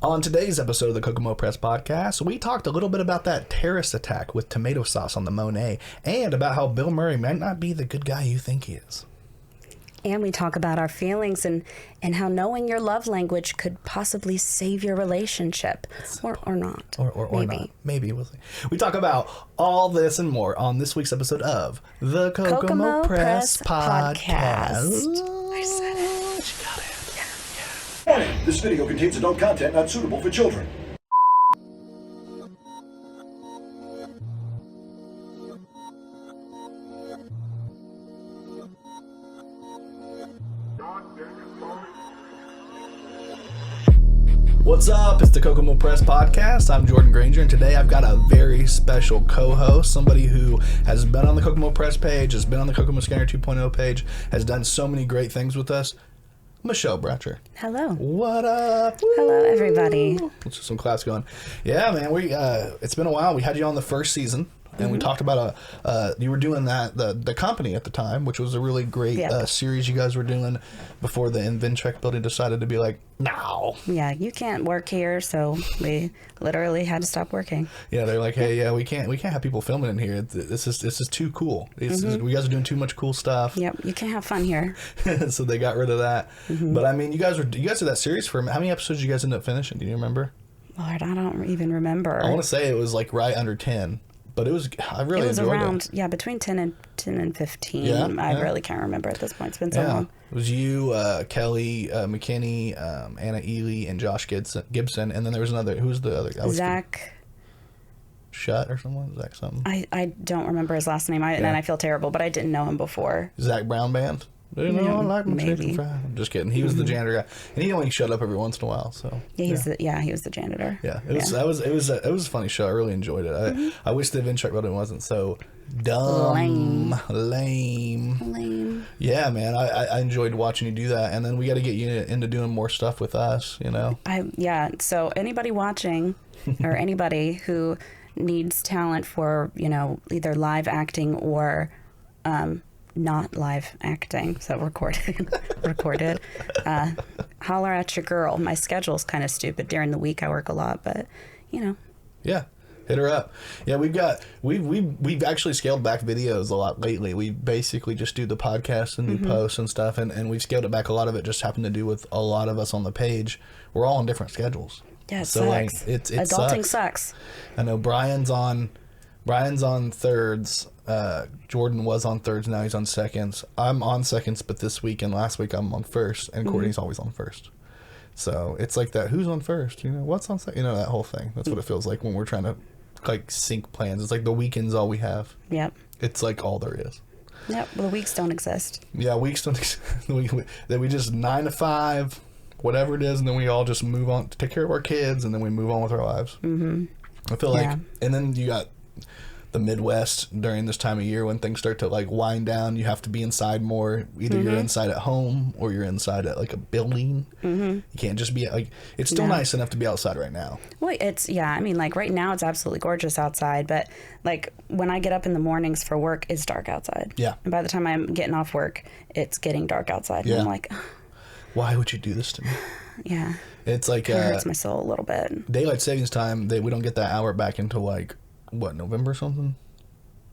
On today's episode of the Kokomo Press Podcast, we talked a little bit about that terrorist attack with tomato sauce on the Monet, and about how Bill Murray might not be the good guy you think he is. And we talk about our feelings and how knowing your love language could possibly save your relationship. Or not. Or maybe. Not. Maybe. We'll see. We talk about all this and more on this week's episode of the Kokomo Press Podcast. I said it. She got it. Warning, this video contains adult content not suitable for children. What's up? It's the Kokomo Press Podcast. I'm Jordan Granger, and today I've got a very special co-host, somebody who has been on the Kokomo Press page, has been on the Kokomo Scanner 2.0 page, has done so many great things with us. Michelle Bratcher. Hello. What up? Hello, everybody. Let's get some class going. Yeah, man. It's been a while. We had you on the first season, and we talked about you were doing the company at the time, which was a really great series you guys were doing before the Inventrek building decided to be like, no. Yeah, you can't work here, so we literally had to stop working. Yeah, they're like, hey, yeah, we can't have people filming in here. This is too cool. We guys are doing too much cool stuff. Yep, you can't have fun here. So they got rid of that. But I mean, you guys did that series for how many episodes did you guys end up finishing? Do you remember? Lord, I don't even remember. I want to say it was like right under 10. But I really enjoyed around, it. Yeah, between 10 and 15. Yeah, I really can't remember at this point. It's been so long. It was you, Kelly McKinney, Anna Ely, and Josh Gibson. And then there was another. Who was the other guy? Zach. Shutt or someone? Zach something? I don't remember his last name. And I feel terrible, but I didn't know him before. Zach Brown Band? Maybe. I'm just kidding. He was the janitor guy, and he only shut up every once in a while. So he was the janitor. Yeah, it was a funny show. I really enjoyed it. I wish the Inventrek building wasn't so dumb, lame. Yeah, man, I enjoyed watching you do that, and then we got to get you into doing more stuff with us. You know. So anybody watching, or anybody who needs talent for either live acting or not live acting, so recorded, holler at your girl. My schedule's kind of stupid. During the week I work a lot, but Yeah, hit her up. Yeah, we've actually scaled back videos a lot lately. We basically just do the podcast and do posts and stuff, and we've scaled it back. A lot of it just happened to do with a lot of us on the page. We're all on different schedules. Yeah, it so sucks. It Adulting sucks. I know Brian's on thirds. Jordan was on thirds, now he's on seconds. I'm on seconds, but this week and last week I'm on first, and Courtney's always on first. So it's like that, who's on first? What's on second? That whole thing. That's what it feels like when we're trying to sync plans. It's like the weekend's all we have. Yep. It's like all there is. Yep. Well, the weeks don't exist. Yeah, weeks don't exist. Then we just 9 to 5, whatever it is, and then we all just move on to take care of our kids, and then we move on with our lives. I feel like, and then you got the Midwest during this time of year when things start to wind down. You have to be inside more. Either you're inside at home or you're inside at a building. You can't just be it's still nice enough to be outside right now. Well, right now it's absolutely gorgeous outside, but when I get up in the mornings for work, it's dark outside. Yeah. And by the time I'm getting off work, it's getting dark outside. Yeah. And I'm like, why would you do this to me? Yeah. It's like it hurts my soul a little bit. Daylight savings time, we don't get that hour back until November or something?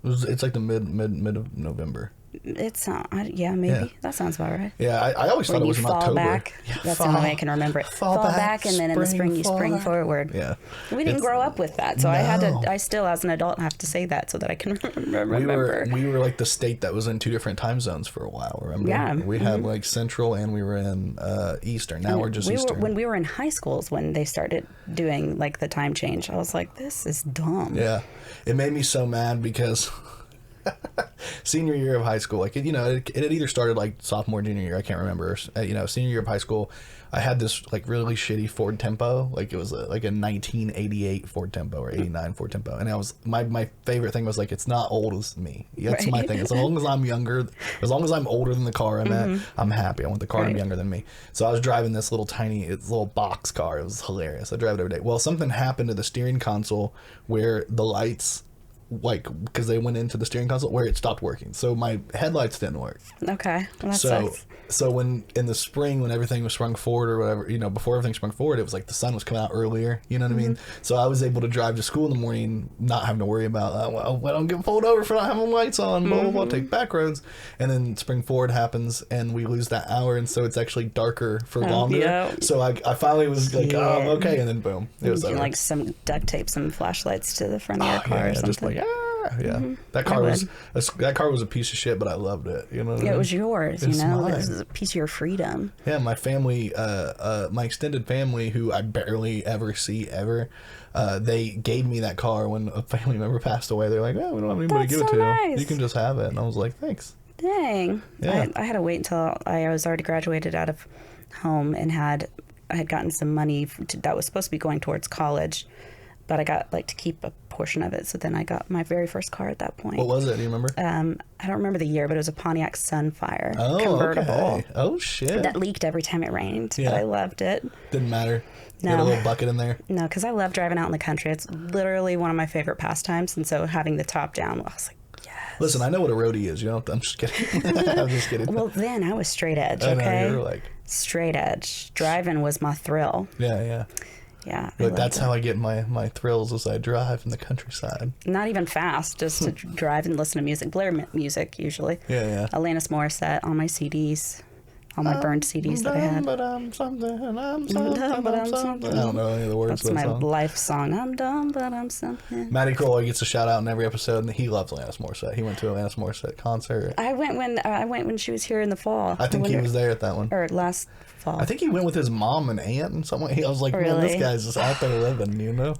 It's like the mid of November. It's maybe that sounds about right. Yeah, I always thought it was in October. Back. That's the only way I can remember it. Fall back, and then in the spring you spring forward. Yeah, we didn't grow up with that, so I still as an adult have to say that so that I can remember. We were like the state that was in 2 different time zones for a while. Remember? Yeah, we had Central and we were in Eastern. Now we're just Eastern. When we were in high schools, when they started doing the time change, I was like, this is dumb. Yeah, it made me so mad because senior year of high school, it had either started sophomore, junior year, I can't remember. Senior year of high school, I had this really shitty Ford Tempo. It was a 1988 Ford Tempo or 89 Ford Tempo, and I was my favorite thing was it's not old as me. That's my thing. As long as I'm younger, as long as I'm older than the car I'm at, I'm happy. I want the car to be younger than me. So I was driving this little box car. It was hilarious. I drive it every day. Well, something happened to the steering console where the lights like, because they went into the steering console where it stopped working. So my headlights didn't work. Okay. Well, that sucks. So when in the spring, when everything was sprung forward or whatever, before everything sprung forward, it was like the sun was coming out earlier. You know what I mean? So I was able to drive to school in the morning, not having to worry about, I don't get pulled over for not having lights on, blah, blah, blah, take back roads. And then spring forward happens and we lose that hour. And so it's actually darker for longer. Yeah. So I finally was like, oh, okay. And then boom, it was over. Like some duct tape, some flashlights to the front of your car or something. Just like, that car was a piece of shit, but I loved it. You know what I mean? It was yours. It's mine. It was a piece of your freedom. Yeah, my family, my extended family, who I barely ever see ever, they gave me that car when a family member passed away. They're like, we don't have anybody to give it to. Nice. You can just have it. And I was like, thanks. Dang. Yeah. I had to wait until I was already graduated out of home and I had gotten some money that was supposed to be going towards college, but I got to keep a portion of it. So then I got my very first car at that point. What was it? Do you remember? I don't remember the year, but it was a Pontiac Sunfire convertible. Okay. Oh shit! That leaked every time it rained, but I loved it. Didn't matter. No. You had a little bucket in there. No, because I love driving out in the country. It's literally one of my favorite pastimes, and so having the top down, I was like, yes. Listen, I know what a roadie is. I'm just kidding. I'm just kidding. Well, then I was straight edge. I know, Okay, you were like straight edge. Driving was my thrill. Yeah. Yeah. But that's how I get my thrills as I drive in the countryside. Not even fast, just to drive and listen to music. Blare music, usually. Yeah. Alanis Morissette on my CDs. All my burned CDs that I had. But I'm something. I don't know any of the words That's of that my song. life song. I'm dumb, but I'm something. Matty Crowley gets a shout out in every episode, and he loves Alanis Morissette. He went to an Alanis Morissette concert. I went when she was here in the fall. I think he was there at that one. Or last fall. I think he went with his mom and aunt and someone. I was like, man, Really? this guy's just out there living, you know?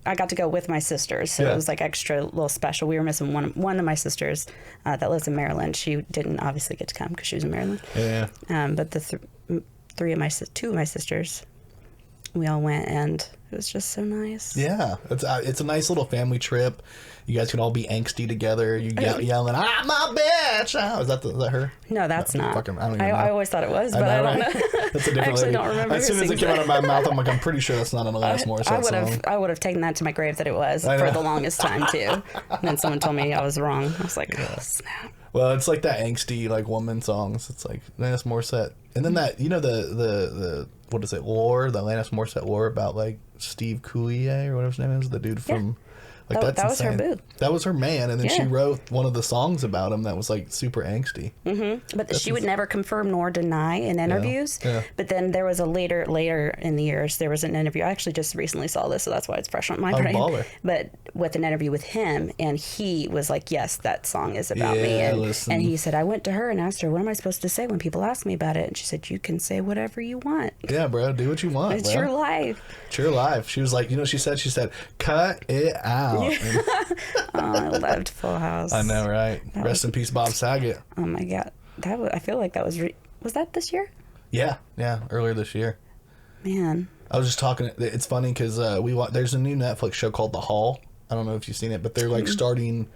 I got to go with my sisters, so it was like extra little special. We were missing one of my sisters that lives in Maryland. She didn't obviously get to come because she was in Maryland. Yeah. But the two of my sisters, we all went, and it was just so nice. Yeah, it's a nice little family trip. You guys can all be angsty together. You yelling, "I'm a bitch!" Oh, is that her? No, that's not. I don't even know. I always thought it was, but I don't know. That's a different I actually lady. don't remember. As soon as it came out of my mouth, I'm pretty sure that's not an Alanis Morissette song. I would have taken that to my grave that it was for the longest time too. And then someone told me I was wrong. I was like, oh snap. Well, it's like that angsty woman songs. It's like Alanis Morissette, and then that the what is it, lore, the Alanis Morissette lore about Steve Coulier or whatever his name is, the dude from that's that was her insane. boo. That was her man, and then she Yeah. wrote one of the songs about him that was super angsty. Mm-hmm. But she would never confirm nor deny in interviews. Yeah. But then there was a later in the years, there was an interview. I actually just recently saw this, so that's why it's fresh on my brain. Baller. But with an interview with him, and he was like, yes, that song is about me. And he said, I went to her and asked her, what am I supposed to say when people ask me about it? And she said, you can say whatever you want. Yeah, bro, do what you want. It's bro. your life. It's your life. She was like, she said, cut it out. And I loved Full House. I know, right? Rest in peace, Bob Saget. Oh my God. I feel like that was that this year? Yeah, earlier this year. Man. I was just talking. It's funny because there's a new Netflix show called The Hall. I don't know if you've seen it, but they're starting.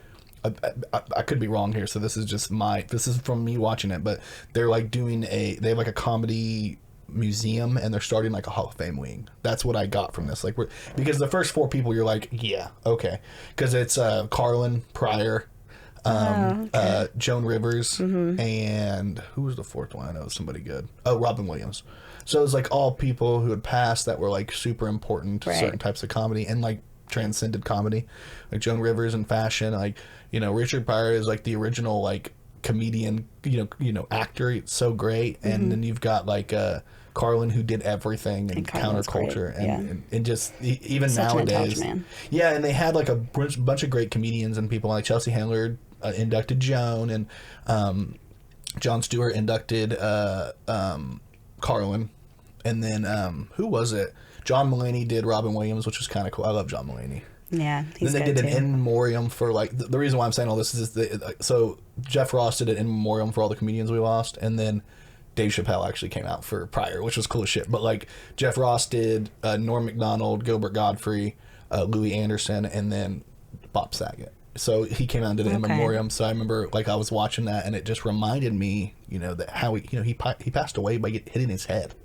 I could be wrong here, so this is from me watching it. But they're doing they have a comedy museum, and they're starting a Hall of Fame wing. That's what I got from this. Because the first four people, you're like, yeah, okay, because it's Carlin, Pryor, Joan Rivers, and who was the fourth one? I know somebody good. Oh, Robin Williams. So it was all people who had passed that were super important to certain types of comedy and transcended comedy, Joan Rivers in fashion. Richard Pryor is the original comedian, actor. It's so great. And then you've got Carlin, who did everything and counterculture and just even Such nowadays. An man. Yeah, and they had a bunch of great comedians and people Chelsea Handler inducted Joan, and Jon Stewart inducted Carlin, and then who was it? John Mulaney did Robin Williams, which was kind of cool. I love John Mulaney. Yeah, he's then they good did an too. in memoriam for the reason why I'm saying all this is so Jeff Ross did an in memoriam for all the comedians we lost, and then Dave Chappelle actually came out for Pryor, which was cool as shit. But Jeff Ross did Norm Macdonald, Gilbert Gottfried, Louis Anderson, and then Bob Saget. So he came out and did an in memoriam. So I remember I was watching that, and it just reminded me, that how he passed away by hitting his head.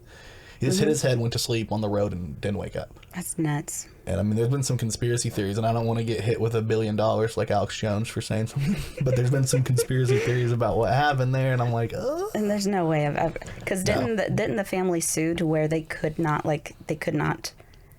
He just hit his head, went to sleep on the road, and didn't wake up. That's nuts. And I mean, there's been some conspiracy theories, and I don't want to get hit with $1 billion like Alex Jones for saying something, but there's been some conspiracy theories about what happened there, and I'm like, oh. And there's no way of ever, because didn't the family sue to where they could not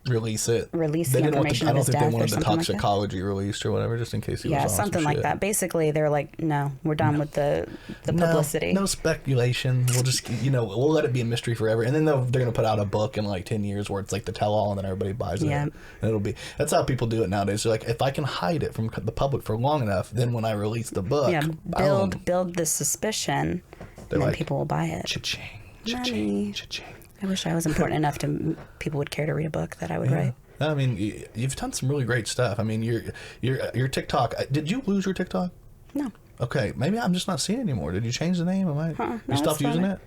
release it. Release the information of his death or I don't think they wanted the something like that? toxicology released or whatever, just in case he was on something some like shit. that. Basically, they're like, no, we're done with the publicity. No speculation. We'll just, we'll let it be a mystery forever. And then they're going to put out a book in like 10 years where it's like the tell-all, and then everybody buys it. Yeah. And that's how people do it nowadays. They're like, if I can hide it from the public for long enough, then when I release the book, build the suspicion, and then people will buy it. Cha-ching, Money. cha-ching. I wish I was important enough to people would care to read a book that I would write. I mean, you've done some really great stuff. I mean, your TikTok. Did you lose your TikTok? No. Okay, maybe I'm just not seeing it anymore. Did you change the name? You stopped using it?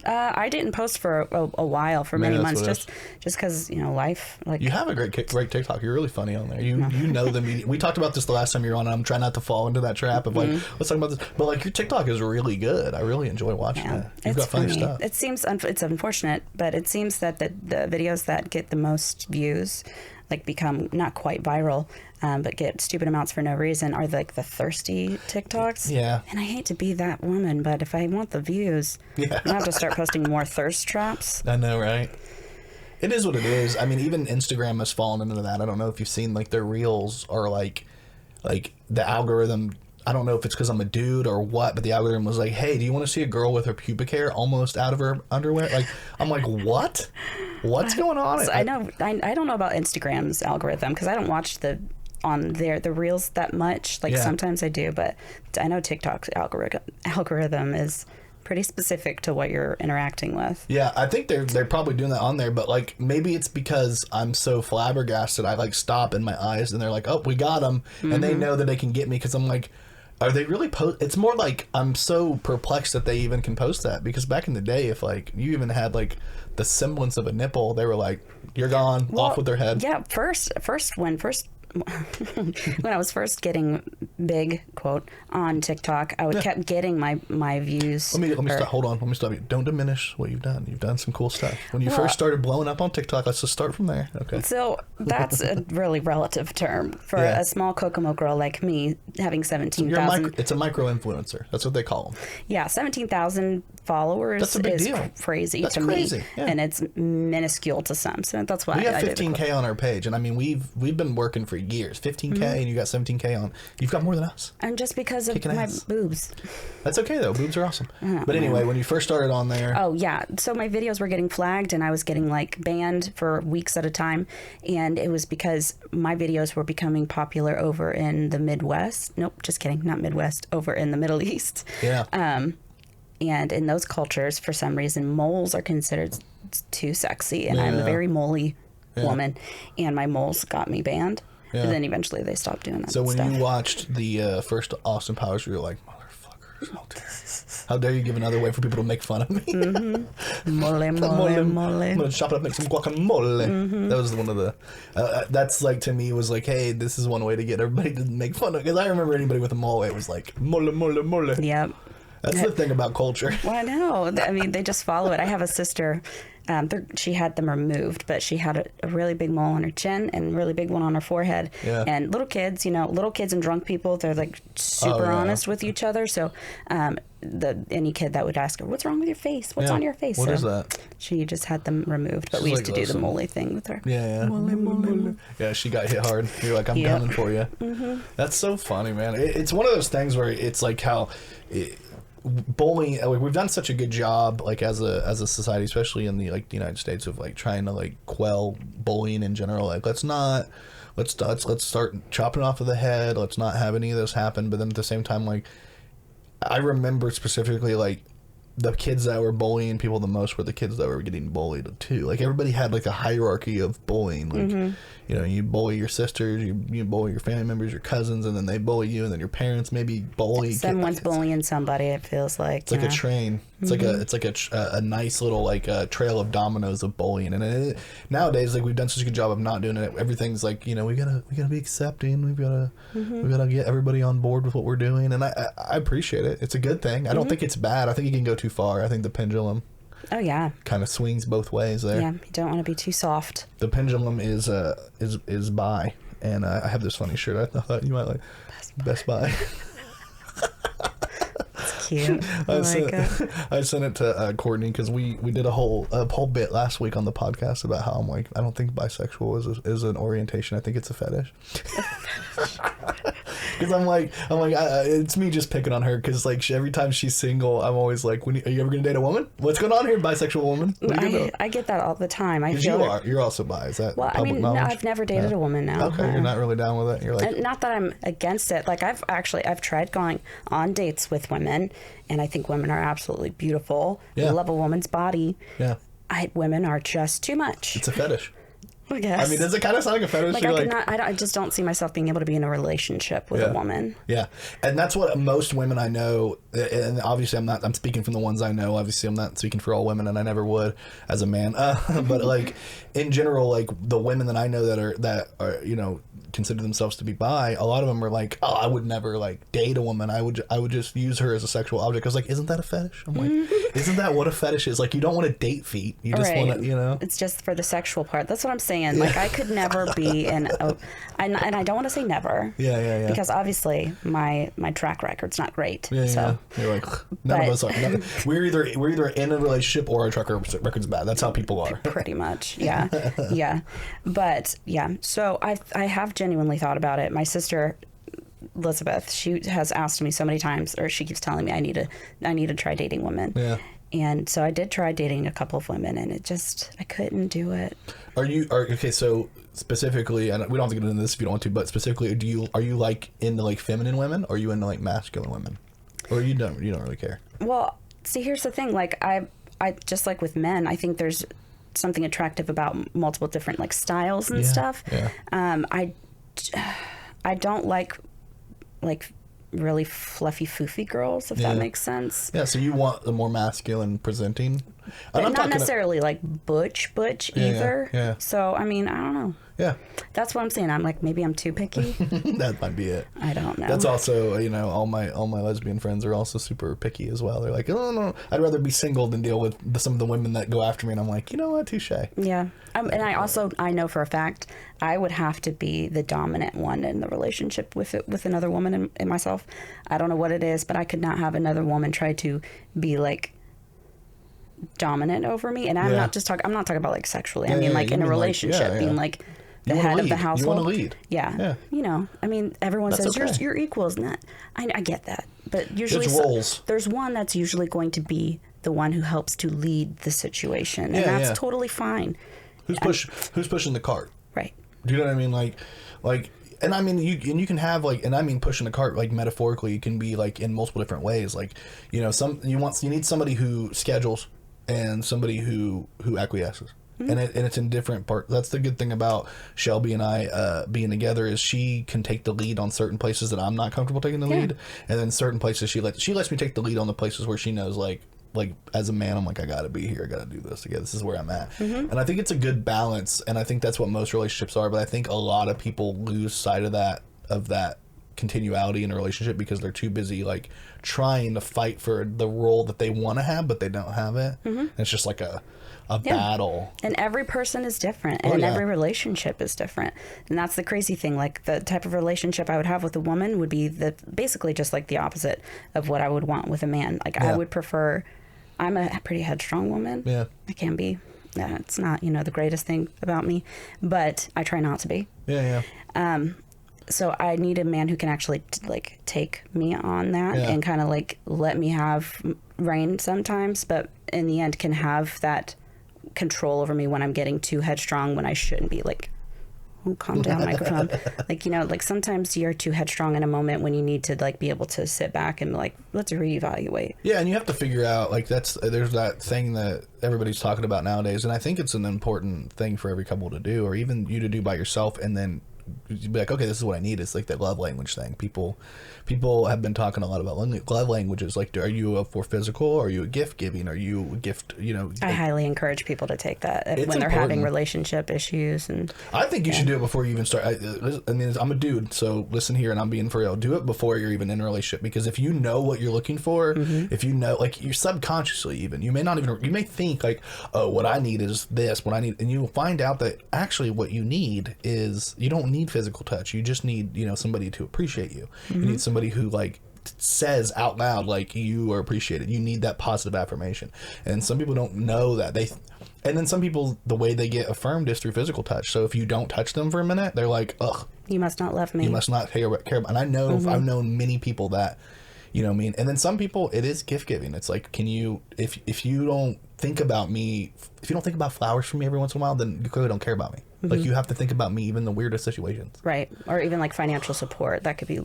I didn't post for a while, for many months, just because life. Like, you have a great TikTok. You're really funny on there. You know the media. We talked about this the last time you were on, and I'm trying not to fall into that trap of like, let's talk about this. But like, your TikTok is really good. I really enjoy watching it. You've got funny stuff. It seems it's unfortunate, but it seems that the videos that get the most views, like, become not quite viral, but get stupid amounts for no reason, are like the thirsty TikToks. Yeah. And I hate to be that woman, but if I want the views, I have to start posting more thirst traps. I know, right? It is what it is. I mean, even Instagram has fallen into that. I don't know if you've seen, like, their reels are like the algorithm. I don't know if it's because I'm a dude or what, but the algorithm was like, hey, do you want to see a girl with her pubic hair almost out of her underwear? Like, I'm like, what? What's going on? So I don't know about Instagram's algorithm, because I don't watch the reels that much. Like, sometimes I do, but I know TikTok's algorithm is pretty specific to what you're interacting with. Yeah, I think they're probably doing that on there, but like, maybe it's because I'm so flabbergasted, I like stop in my eyes, and they're like, oh, we got them, and they know that they can get me, because I'm like, are they really it's more like I'm so perplexed that they even can post that, because back in the day, if like you even had like the semblance of a nipple, they were like, you're gone, off with their head. Yeah, when I was first getting big, quote, on TikTok, I kept getting my views. Let me stop. Hold on. Let me stop you. Don't diminish what you've done. You've done some cool stuff. When you first started blowing up on TikTok, let's just start from there. Okay. So that's a really relative term for a small Kokomo girl like me, having 17,000. It's a micro influencer. That's what they call them. Yeah, 17,000 followers. That's a big deal. Crazy that's to crazy. me, Yeah. and it's minuscule to some. So that's why we have 15K on our page, and I mean we've been working for years. 15K, and you got 17K on. You've got more than us. And just because of my boobs. That's okay though. Boobs are awesome. But anyway, when you first started on there. Oh yeah. So my videos were getting flagged, and I was getting like banned for weeks at a time, and it was because my videos were becoming popular over in the Midwest. Nope, just kidding. Not Midwest. Over in the Middle East. Yeah. And in those cultures, for some reason, moles are considered too sexy, and I'm a very moley woman, and my moles got me banned. Yeah. And then eventually they stopped doing that. So when you watched the first Austin Powers, you were like, motherfuckers, how dare you give another way for people to make fun of me? Mole. I'm gonna chop it up, make some guacamole. That was one of the. That's like, to me, was like, hey, this is one way to get everybody to make fun of. Because I remember anybody with a mole, it was like mole. Yep. That's the thing about culture. Well, I know. I mean, they just follow it. I have a sister. She had them removed, but she had a really big mole on her chin and a really big one on her forehead. Yeah. And little kids and drunk people, they're like super honest with each other. So any kid that would ask her, what's wrong with your face? What's on your face? What is that? She just had them removed, but we used to do the mole thing with her. Yeah. Mole. Yeah, she got hit hard. You're like, I'm coming for you. That's so funny, man. It's one of those things where it's like how... bullying, like, we've done such a good job, like, as a society, especially in the United States, of like trying to like quell bullying in general. Like, let's start chopping off of the head. Let's not have any of this happen. But then at the same time, like, I remember specifically, like, the kids that were bullying people the most were the kids that were getting bullied too. Like, everybody had like a hierarchy of bullying. Like, you bully your sisters, you bully your family members, your cousins, and then they bully you, and then your parents maybe bully. Someone's bullying somebody. It feels like it's like a train. It's like a nice little like trail of dominoes of bullying. And nowadays, like, we've done such a good job of not doing it. Everything's like, we gotta be accepting. We gotta get everybody on board with what we're doing. And I appreciate it. It's a good thing. I don't think it's bad. I think you can go too far. I think the pendulum Oh yeah. Kind of swings both ways there. Yeah, you don't want to be too soft. The pendulum is bi, and I have this funny shirt. I thought you might like. Best Buy. It's cute. I sent it to Courtney because we did a whole bit last week on the podcast about how I'm like, I don't think bisexual is an orientation. I think it's a fetish. Because I'm like it's me just picking on her because like every time she's single, I'm always like, are you ever gonna date a woman? What's going on here, bisexual woman? I get that all the time. You're also bi. Is that public knowledge? No, I've never dated a woman now. Okay, you're not really down with it. You're like, not that I'm against it. Like I've tried going on dates with women, and I think women are absolutely beautiful. Yeah. I love a woman's body. Yeah. Women are just too much. It's a fetish. I guess. I mean, does it kind of sound like a fetish? Like I just don't see myself being able to be in a relationship with a woman. Yeah, and that's what most women I know. And obviously, I'm speaking from the ones I know. Obviously, I'm not speaking for all women, and I never would as a man. But like in general, like the women that I know that are consider themselves to be bi, a lot of them are like, oh, I would never like date a woman. I would just use her as a sexual object. I was like, isn't that a fetish? I'm like, isn't that what a fetish is? Like, you don't want to date feet. You just want to, It's just for the sexual part. That's what I'm saying. Like, I could never be and I don't want to say never. Yeah. Because obviously my track record's not great. Yeah. So you're like, none of us are. We're either in a relationship or our track record's bad. That's how people are. Pretty much. Yeah. Yeah. But yeah. So I have genuinely thought about it. My sister Elizabeth, she has asked me so many times, or she keeps telling me I need to try dating women. Yeah. And so I did try dating a couple of women, and I couldn't do it. Okay? So specifically, and we don't have to get into this if you don't want to, but specifically, are you like into like feminine women, or are you into like masculine women, or you don't really care? Well, see, here's the thing. Like I just like with men, I think there's something attractive about multiple different like styles and stuff. Yeah. I don't like really fluffy foofy girls, if that makes sense. Yeah, so you want the more masculine presenting. But not necessarily like butch either. Yeah. So I mean, I don't know. Yeah. That's what I'm saying. I'm like, maybe I'm too picky. That might be it. I don't know. That's also, all my lesbian friends are also super picky as well. They're like, oh no, I'd rather be single than deal with some of the women that go after me. And I'm like, you know what, touche. Yeah. And I know for a fact I would have to be the dominant one in the relationship with another woman and myself. I don't know what it is, but I could not have another woman try to be like dominant over me. And I'm not talking about like sexually. I mean like in a relationship, being like the head of the household. You want to lead. Yeah. I mean, everyone says you're equals, and that I get that, but usually there's one that's usually going to be the one who helps to lead the situation, and that's totally fine. Who's pushing the cart? Right. Do you know what I mean? Like, and I mean you can have like, and I mean pushing the cart like metaphorically. It can be like in multiple different ways. Like, you need somebody who schedules and somebody who acquiesces. And it's in different parts. That's the good thing about Shelby and I being together, is she can take the lead on certain places that I'm not comfortable taking the lead, and then certain places she lets me take the lead on the places where she knows like as a man, I'm like, I gotta be here, I gotta do this together. This is where I'm at, and I think it's a good balance, and I think that's what most relationships are. But I think a lot of people lose sight of that continuality in a relationship because they're too busy like trying to fight for the role that they want to have, but they don't have it. And it's just like a battle. And every person is different, and every relationship is different. And that's the crazy thing. Like the type of relationship I would have with a woman would be basically just like the opposite of what I would want with a man. Like I would prefer. I'm a pretty headstrong woman. Yeah, I can be. It's not the greatest thing about me, but I try not to be. Yeah. So I need a man who can actually like take me on that and kind of like let me have reign sometimes, but in the end can have that control over me when I'm getting too headstrong, when I shouldn't be. Like, oh, calm down, microphone. Like, like sometimes you're too headstrong in a moment when you need to like be able to sit back and like, let's reevaluate. Yeah, and you have to figure out like there's that thing that everybody's talking about nowadays, and I think it's an important thing for every couple to do, or even you to do by yourself, and then you'd be like, okay, this is what I need. It's like that love language thing. People have been talking a lot about love languages. Like, are you for physical? Are you a gift giving? Are you a gift? I highly encourage people to take that when they're important. having relationship issues. And I think you should do it before you even start. I mean, I'm a dude, so listen here, and I'm being for real. Do it before you're even in a relationship, because if you know what you're looking for, if you know, like, you're subconsciously even, you may not even, you may think like, oh, what I need is this, what I need, and you will find out that actually what you need is, you don't need physical touch. You just need, somebody to appreciate you. You need somebody who like says out loud like you are appreciated. You need that positive affirmation, and some people don't know that. And then some people, the way they get affirmed is through physical touch. So if you don't touch them for a minute, they're like, ugh, you must not love me, you must not care about. And I know I've known many people that, what I mean. And then some people, it is gift giving. It's like, can you, if you don't think about me, if you don't think about flowers for me every once in a while, then you clearly don't care about me. Like, you have to think about me even in the weirdest situations. Right. Or even like financial support. That could be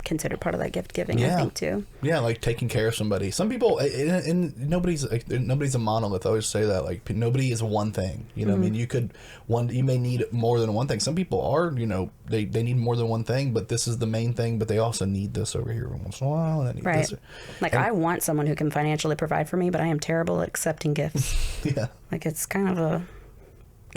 considered part of that gift giving, I think, too. Yeah, like taking care of somebody. Some people, and nobody's a monolith. I always say that, like, nobody is one thing. I mean, you may need more than one thing. Some people are, they need more than one thing, but this is the main thing, but they also need this over here once in a while, and I need this. Like, I want someone who can financially provide for me, but I am terrible at accepting gifts. Yeah. Like, it's kind of a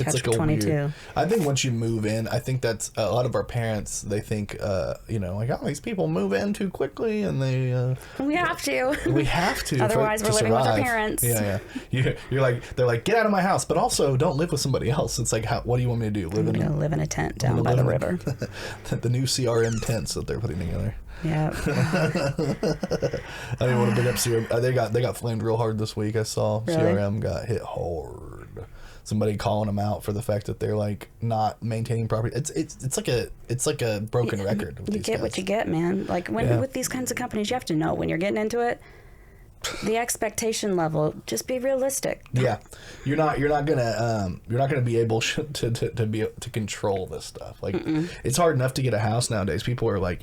It's like 22. I think once you move in, I think that's a lot of our parents. They think, like, oh, these people move in too quickly, and they. We have to. We have to. Otherwise, we're living with our parents. Yeah. You're like, they're like, get out of my house, but also don't live with somebody else. It's like, what do you want me to do? Live in a tent down by the river. The new CRM tents that they're putting together. Yeah. I didn't want to bring up CRM. They got flamed real hard this week. I saw CRM got hit hard. Somebody calling them out for the fact that they're like not maintaining property. It's like a broken record. You get what you get, man. Like with these kinds of companies, you have to know when you're getting into it. The expectation level, just be realistic. Yeah, you're not gonna be able to control this stuff. Like, it's hard enough to get a house nowadays. People are like,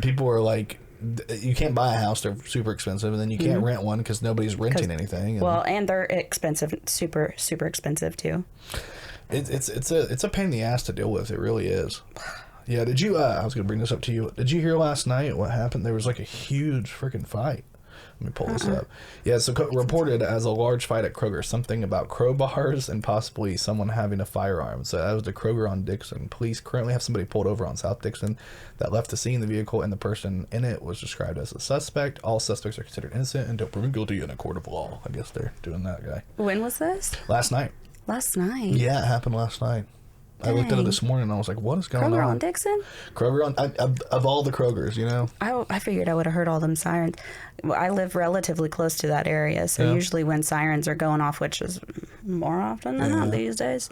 you can't buy a house; they're super expensive, and then you can't rent one because nobody's renting anything. And they're expensive, super super expensive too. It's a pain in the ass to deal with. It really is. Yeah. Did you? I was gonna bring this up to you. Did you hear last night what happened? There was like a huge freaking fight. Let me pull this up. Yeah, so reported as a large fight at Kroger. Something about crowbars and possibly someone having a firearm. So that was the Kroger on Dixon. Police currently have somebody pulled over on South Dixon that left the scene of the vehicle, and the person in it was described as a suspect. All suspects are considered innocent and don't prove guilty in a court of law. I guess they're doing that guy. When was this? Last night. Last night? Yeah, it happened last night. Dang. I looked at it this morning and I was like, what is going on? Kroger on Dixon? Kroger on... of all the Krogers, I figured I would have heard all them sirens. I live relatively close to that area, so usually when sirens are going off, which is more often than not these days,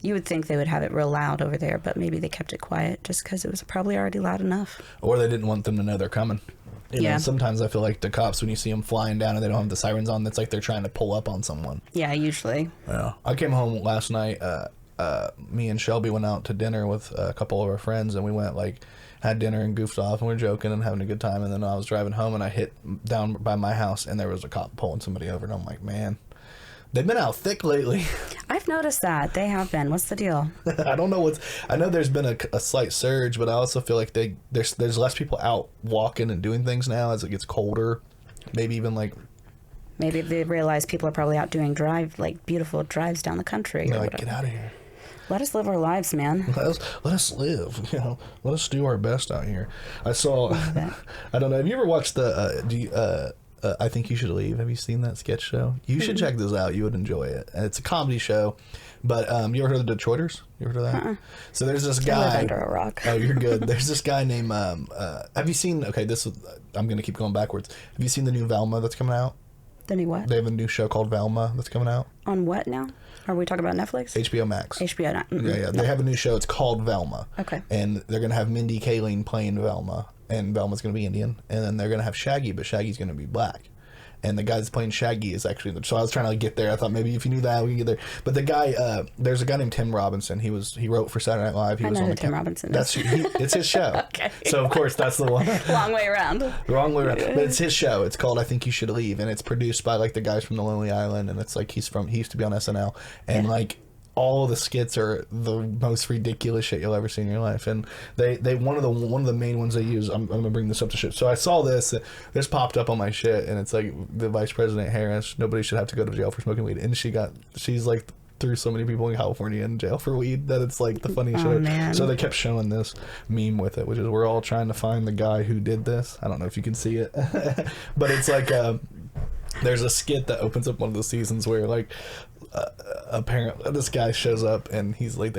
you would think they would have it real loud over there, but maybe they kept it quiet just because it was probably already loud enough. Or they didn't want them to know they're coming. Sometimes I feel like the cops, when you see them flying down and they don't have the sirens on, that's like they're trying to pull up on someone. Yeah, usually. Yeah. I came home last night... me and Shelby went out to dinner with a couple of our friends, and we went had dinner and goofed off, and we were joking and having a good time. And then I was driving home and I hit down by my house and there was a cop pulling somebody over, and I'm like, man, they've been out thick lately. I've noticed that they have been. What's the deal? I don't know I know there's been a slight surge, but I also feel like there's less people out walking and doing things now as it gets colder. Maybe even maybe they realize people are probably out doing beautiful drives down the country. They're like, get out of here. Let us live our lives, man. Let us live. Let us do our best out here. I saw. I don't know. Have you ever watched the? I Think You Should Leave. Have you seen that sketch show? You should check this out. You would enjoy it. And it's a comedy show. But you ever heard of the Detroiters? You ever heard of that? So there's this guy. I live under a rock. Oh, you're good. There's this guy named. Have you seen? Okay, I'm going to keep going backwards. Have you seen the new Velma that's coming out? The new what? They have a new show called Velma that's coming out. On what now? Are we talking about Netflix? HBO Max. HBO Max. Yeah. They have a new show. It's called Velma. Okay. And they're going to have Mindy Kaling playing Velma. And Velma's going to be Indian. And then they're going to have Shaggy, but Shaggy's going to be black. And the guy that's playing Shaggy is actually... So I was trying to get there. I thought maybe if you knew that, we could get there. But the guy... there's a guy named Tim Robinson. He wrote for Saturday Night Live. He was know on who Tim Robinson is. It's his show. Okay. So, of course, that's the one. Wrong way around. Wrong way around. But it's his show. It's called I Think You Should Leave. And it's produced by, the guys from The Lonely Island. And it's he used to be on SNL. And, all the skits are the most ridiculous shit you'll ever see in your life, and they one of the main ones they use. I'm gonna bring this up to shit. So I saw this popped up on my shit, and it's like the Vice President Harris. Nobody should have to go to jail for smoking weed, and she's like threw so many people in California in jail for weed that it's like the funniest shit. Man. So they kept showing this meme with it, which is we're all trying to find the guy who did this. I don't know if you can see it, but it's like there's a skit that opens up one of the seasons where like apparently this guy shows up and he's like,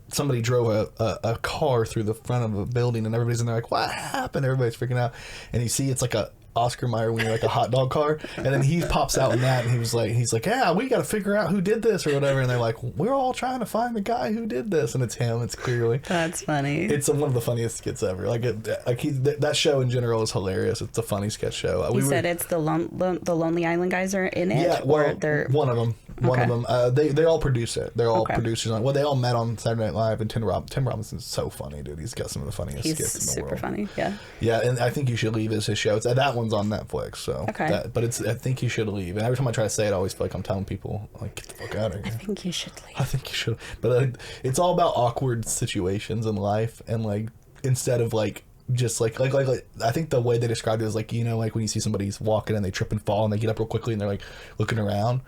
somebody drove a car through the front of a building and everybody's in there like, what happened? Everybody's freaking out, and you see it's like a Oscar Mayer when you're like a hot dog car, and then he pops out in that and he's like, yeah, we got to figure out who did this or whatever, and they're like, we're all trying to find the guy who did this, and it's him. It's clearly that's funny. It's one of the funniest skits ever. That show in general is hilarious. It's a funny sketch show. You said it's the Lonely Island guys are in it. Yeah, well, one of them. One of them. They all produce it. They're all producers on. Well, they all met on Saturday Night Live, and Tim Robinson's so funny, dude. He's got some of the funniest skits in the world. He's super funny. Yeah. Yeah, and I think You Should Leave is his show. That one's on Netflix. So. Okay. But I think You Should Leave, and every time I try to say it, I always feel like I'm telling people like, get the fuck out of here. I think you should leave. I think you should. But it's all about awkward situations in life, and like instead of like. Just like I think the way they described it is like, you know, like when you see somebody's walking and they trip and fall and they get up real quickly and they're like looking around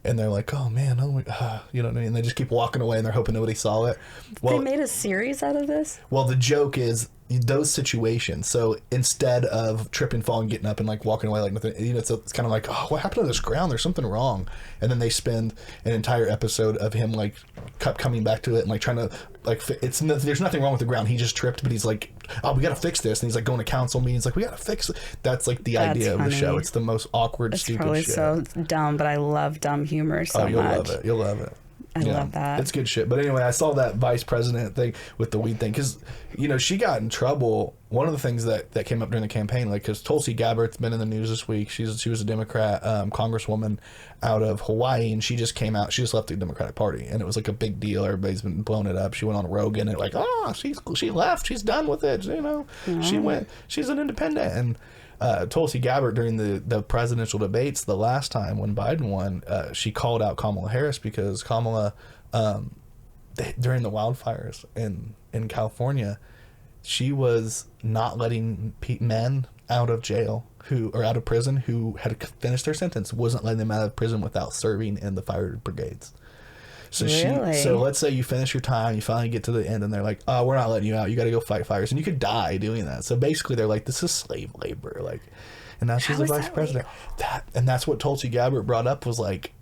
and they're like, oh man, you know what I mean? And they just keep walking away and they're hoping nobody saw it. Well, they made a series out of this? Well, the joke is those situations. So instead of tripping, falling, getting up and like walking away like nothing, you know, it's kind of like, oh, what happened to this ground? There's something wrong. And then they spend an entire episode of him like coming back to it and like trying to like there's nothing wrong with the ground. He just tripped, but he's like, oh, we got to fix this. And he's like going to council meetings like, we got to fix it. That's like the idea of the show. It's the most awkward, stupid shit. It's probably so dumb, but I love dumb humor so much. You'll love it. I love that. It's good shit. But anyway, I saw that vice president thing with the weed thing because, you know, she got in trouble. One of the things that came up during the campaign, like, because Tulsi Gabbard's been in the news this week. She was a Democrat congresswoman out of Hawaii, and she just came out. She just left the Democratic Party, and it was like a big deal. Everybody's been blowing it up. She went on Rogan and like, she left. She's done with it. You know, she's an independent. And Tulsi Gabbard during the presidential debates the last time when Biden won, she called out Kamala Harris because Kamala, during the wildfires in California, she was not letting men out of jail out of prison who had finished their sentence, wasn't letting them out of prison without serving in the fire brigades. So really? So let's say you finish your time, you finally get to the end, and they're like, "Oh, we're not letting you out. You got to go fight fires," and you could die doing that. So basically, they're like, "This is slave labor," like, and now she's the vice president. And that's what Tulsi Gabbard brought up was like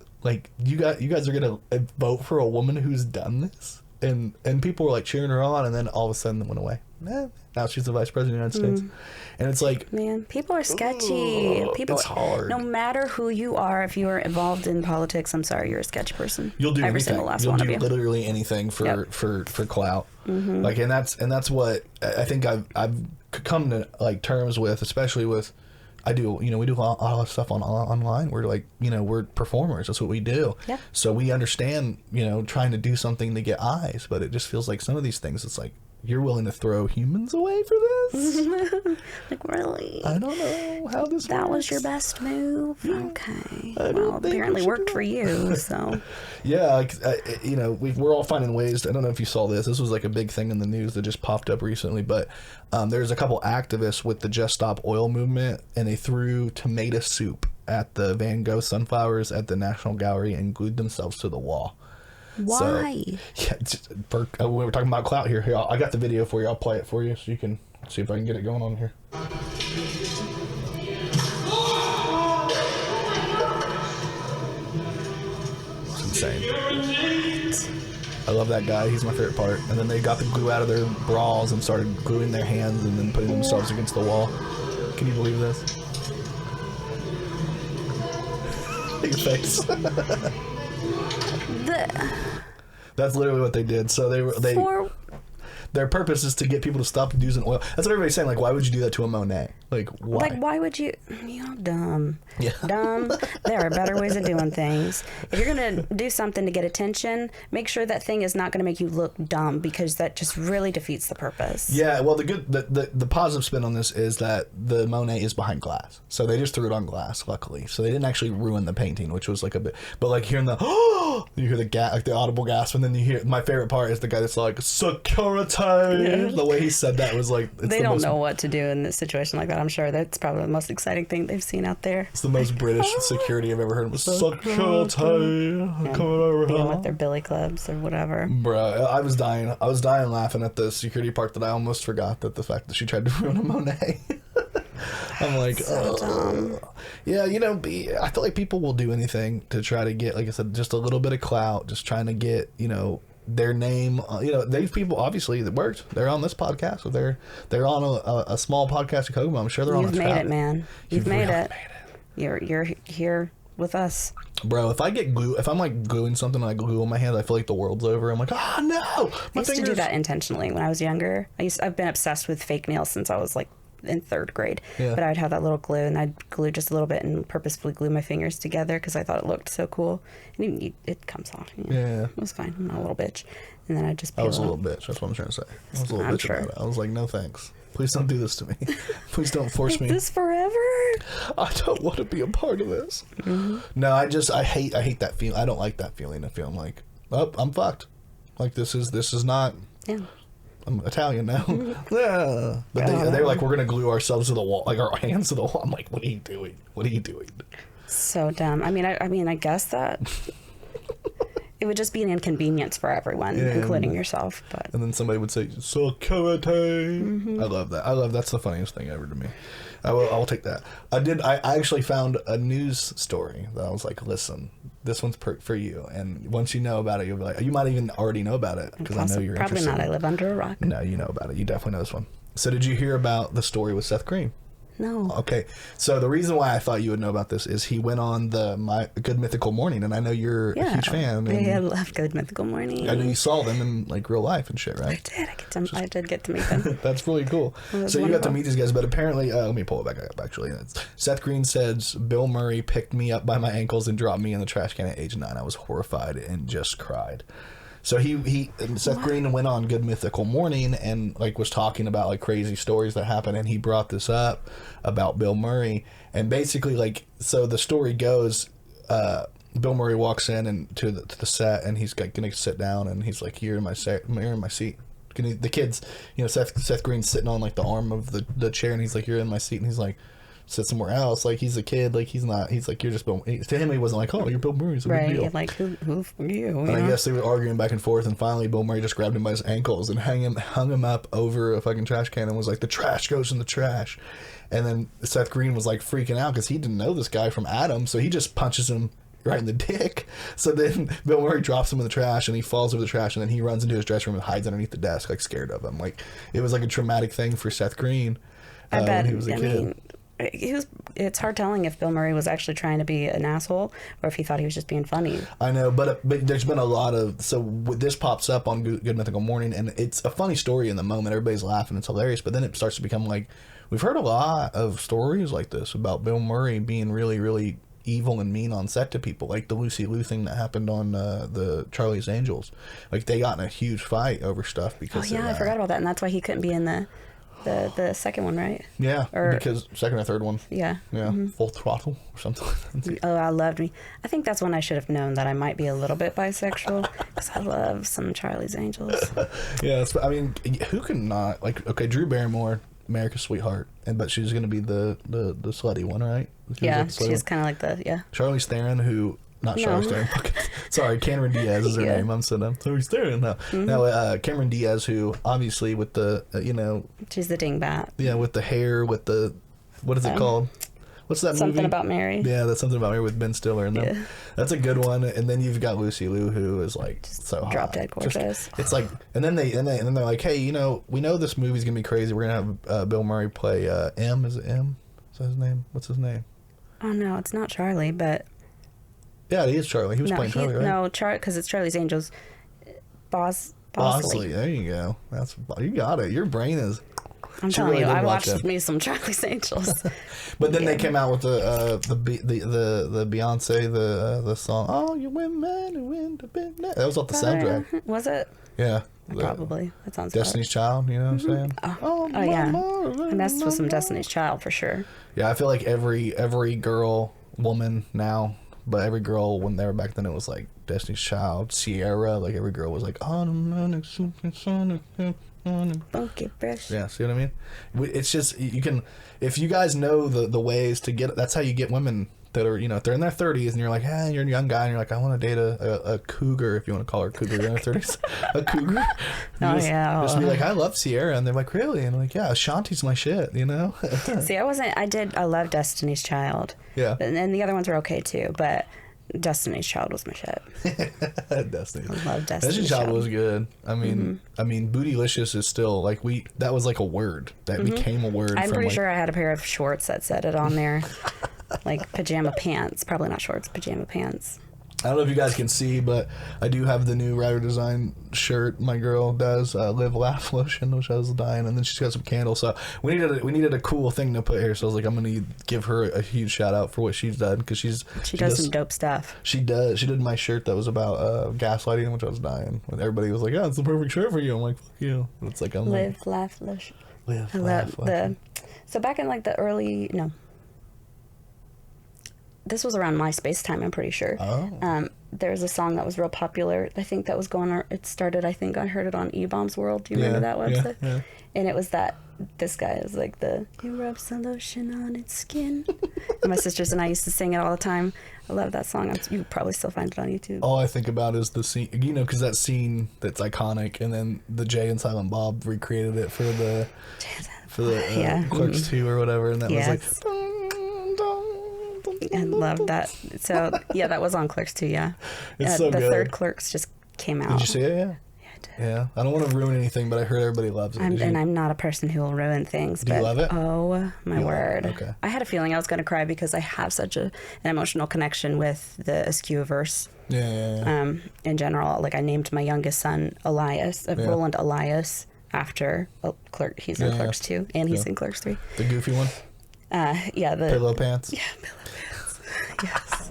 you guys are gonna vote for a woman who's done this, and people were like cheering her on, and then all of a sudden it went away. Now she's the vice president of the United States. And it's like, man, people are sketchy. It's hard. No matter who you are, if you are involved in politics, I'm sorry, you're a sketchy person. You'll do every anything. single last You'll one do of you. literally anything for clout. Mm-hmm. Like, and that's what I think I've come to like terms with, especially with. We do a lot of stuff online. We're like, we're performers. That's what we do. Yeah. So we understand, trying to do something to get eyes, but it just feels like some of these things, it's like, you're willing to throw humans away for this? Like, really? I don't know how this That works. was your best move? Okay. Well, apparently worked for you, so. Yeah, we're all finding ways. I don't know if you saw this. This was like a big thing in the news that just popped up recently, but there's a couple activists with the Just Stop Oil movement, and they threw tomato soup at the Van Gogh sunflowers at the National Gallery and glued themselves to the wall. Why? So, we were talking about clout here. Here, I got the video for you. I'll play it for you so you can see if I can get it going on here. It's insane. I love that guy. He's my favorite part. And then they got the glue out of their bras and started gluing their hands and then putting themselves against the wall. Can you believe this? Your face. That's literally what they did. So their purpose is to get people to stop using oil. That's what everybody's saying. Like, why would you do that to a Monet? Like, why? Like, why would you? You're dumb. Yeah. Dumb. There are better ways of doing things. If you're going to do something to get attention, make sure that thing is not going to make you look dumb, because that just really defeats the purpose. Yeah, well, the positive spin on this is that the Monet is behind glass. So they just threw it on glass, luckily. So they didn't actually ruin the painting, which was like a bit. But like hearing the, you hear the like the audible gasp, and then you hear, my favorite part is the guy that's like, security. Yeah. The way he said that was like, it's they don't know what to do in this situation like that. I'm sure that's probably the most exciting thing they've seen out there. It's the most British security I've ever heard. Security coming over here with their billy clubs or whatever. Bruh, I was dying laughing at the security part that I almost forgot that the fact that she tried to ruin a Monet. I'm like, so dumb. Yeah, you know, I feel like people will do anything to try to get, like I said, just a little bit of clout, just trying to get, you know, their name. You know, these people obviously that worked. They're on this podcast, so they're on a small podcast in Kokomo. I'm sure they're on. You've made it, man. You've made it. You're here with us, bro. If I'm like gluing something, and I glue on my hand, I feel like the world's over. I'm like, oh no, I used to do that intentionally when I was younger. I've been obsessed with fake nails since I was like in 3rd grade. Yeah. But I'd have that little glue, and I'd glue just a little bit and purposefully glue my fingers together because I thought it looked so cool. And it comes off. You know? Yeah, it was fine. I'm not a little bitch. And then I just. I was a little bitch. That's what I'm trying to say. I was a little bitch about it. I was like, no thanks. Please don't do this to me. Please don't force me. This forever? I don't want to be a part of this. Mm-hmm. No, I hate that feeling. I don't like that feeling of feeling like, oh, I'm fucked. Like this is not. Yeah. I'm Italian now. Yeah. But they're like, we're gonna glue ourselves to the wall, like our hands to the wall. I'm like, what are you doing? What are you doing? So dumb. I mean, I guess that. It would just be an inconvenience for everyone, including yourself. But and then somebody would say, security. Mm-hmm. I love that. That's the funniest thing ever to me. I'll take that. I actually found a news story that I was like, listen, this one's for you. And once you know about it, you'll be like, you might even already know about it because I know you're probably interested. Probably not. I live under a rock. No, you know about it. You definitely know this one. So did you hear about the story with Seth Green? No. Okay. So the reason why I thought you would know about this is he went on My Good Mythical Morning, and I know you're a huge fan. I love Good Mythical Morning. I know you saw them in like real life and shit, right? I did get to meet them. That's really cool. So wonderful. You got to meet these guys, but apparently, let me pull it back up actually. Seth Green says, Bill Murray picked me up by my ankles and dropped me in the trash can at age 9. I was horrified and just cried. So Seth Green went on Good Mythical Morning and like was talking about like crazy stories that happened, and he brought this up about Bill Murray, and basically like, so the story goes, Bill Murray walks in and to the set, and he's like gonna sit down, and he's like, you're in my seat. The kids, you know, Seth Green's sitting on like the arm of the chair, and he's like, you're in my seat, and he's like, sit somewhere else. Like he's a kid. Like he's not. He's like, you're just Bill. To him, he wasn't like, oh, you're Bill Murray. It's a big deal. Like who for you? And I guess they were arguing back and forth, and finally Bill Murray just grabbed him by his ankles and hung him up over a fucking trash can and was like, the trash goes in the trash. And then Seth Green was like freaking out because he didn't know this guy from Adam, so he just punches him right in the dick. So then Bill Murray drops him in the trash, and he falls over the trash, and then he runs into his dressing room and hides underneath the desk, like scared of him. Like it was like a traumatic thing for Seth Green when he was a kid. It's hard telling if Bill Murray was actually trying to be an asshole or if he thought he was just being funny. I know, but there's been a lot of, so this pops up on Good Mythical Morning, and it's a funny story in the moment. Everybody's laughing, it's hilarious, but then it starts to become like, we've heard a lot of stories like this about Bill Murray being really, really evil and mean on set to people, like the Lucy Liu thing that happened on the Charlie's Angels. Like they got in a huge fight over stuff because I forgot about that, and that's why he couldn't be in the second one, right? Yeah, because second or third one. Yeah. Mm-hmm. Full Throttle or something like that. Oh, I loved me. I think that's when I should have known that I might be a little bit bisexual because I love some Charlie's Angels. Yeah, I mean, who can not, like, okay, Drew Barrymore, America's Sweetheart, but she's going to be the slutty one, right? She's kind of like Charlize Theron, who... Not Charlize Theron. Sorry, Cameron Diaz is her name. I'm so dumb. Charlize Theron now. Mm-hmm. Now, Cameron Diaz, who obviously with the, she's the dingbat. Yeah, with the hair, with the, what is it called? What's that movie? Something About Mary. Yeah, that's Something About Mary with Ben Stiller and them. Yeah. That's a good one. And then you've got Lucy Liu, who is like just so hot. Drop dead gorgeous. It's like, and then they're like, hey, we know this movie's gonna be crazy. We're gonna have Bill Murray play M. Is it M? Is that his name? What's his name? Oh no, it's not Charlie, but. Yeah, he is Charlie. He was playing Charlie, right? No, because it's Charlie's Angels. Bosley. There you go. You got it. Your brain is. I'm telling you, I watched me some Charlie's Angels. But then they came out with the Beyonce the song. Oh, you women who win the business. That was off the soundtrack. Was it? Yeah. Probably. That sounds Destiny's Child, you know what I'm saying? Oh yeah. I messed with some Destiny's Child for sure. Yeah, I feel like every girl, woman now, but every girl when they were back then, it was like Destiny's Child, Sierra. Like every girl was like automatic supersonic. Funky fresh. Yeah, see what I mean? It's just you can, if you guys know the ways to get. That's how you get women that are, if they're in their 30s and you're like, hey, you're a young guy and you're like, I want to date a cougar, if you want to call her a cougar in their 30s, a cougar. Just be like, I love Sierra, and they're like, really? And I'm like, yeah, Ashanti's my shit, See, I love Destiny's Child. Yeah. And the other ones are okay too, but Destiny's Child was my shit. I love Destiny's Child was good. I mean, Bootylicious is still like that was like a word that became a word. I'm pretty sure I had a pair of shorts that said it on there. Like pajama pants. Probably not shorts, pajama pants. I don't know if you guys can see, but I do have the new Rider Design shirt. My girl does Live Laugh Lotion, which I was dying, and then she's got some candles. So we needed a cool thing to put here. So I was like, I'm gonna give her a huge shout out for what she's done, because she does some dope stuff. She did my shirt that was about gaslighting, which I was dying. When everybody was like, yeah, it's the perfect shirt for you. I'm like, fuck you. It's like Live Laugh Lotion. Live Laugh Lotion. So back in like the early this was around MySpace time, I'm pretty sure. Oh. There was a song that was real popular. I think that was it started, I heard it on E-Bombs World. Do you remember that website? Yeah. And it was this guy is like he rubs the lotion on its skin. And my sisters and I used to sing it all the time. I love that song. You probably still find it on YouTube. All I think about is the scene, because that scene that's iconic, and then the Jay and Silent Bob recreated it for the Clerks 2 or whatever, and that was like... I love that. So yeah, that was on Clerks too. Yeah, it's so good. The third Clerks just came out. Did you see it? Yeah. Yeah, I did. Yeah, I don't want to ruin anything, but I heard everybody loves it. And I'm not a person who will ruin things. Do you love it? Oh my word! Okay. I had a feeling I was going to cry because I have such an emotional connection with the Askew-verse. Yeah. In general, like I named my youngest son Elias, Roland Elias, after He's in Clerks 2, and he's in Clerks 3. The goofy one. The pillow pants. Yeah, pillow pants. Yes.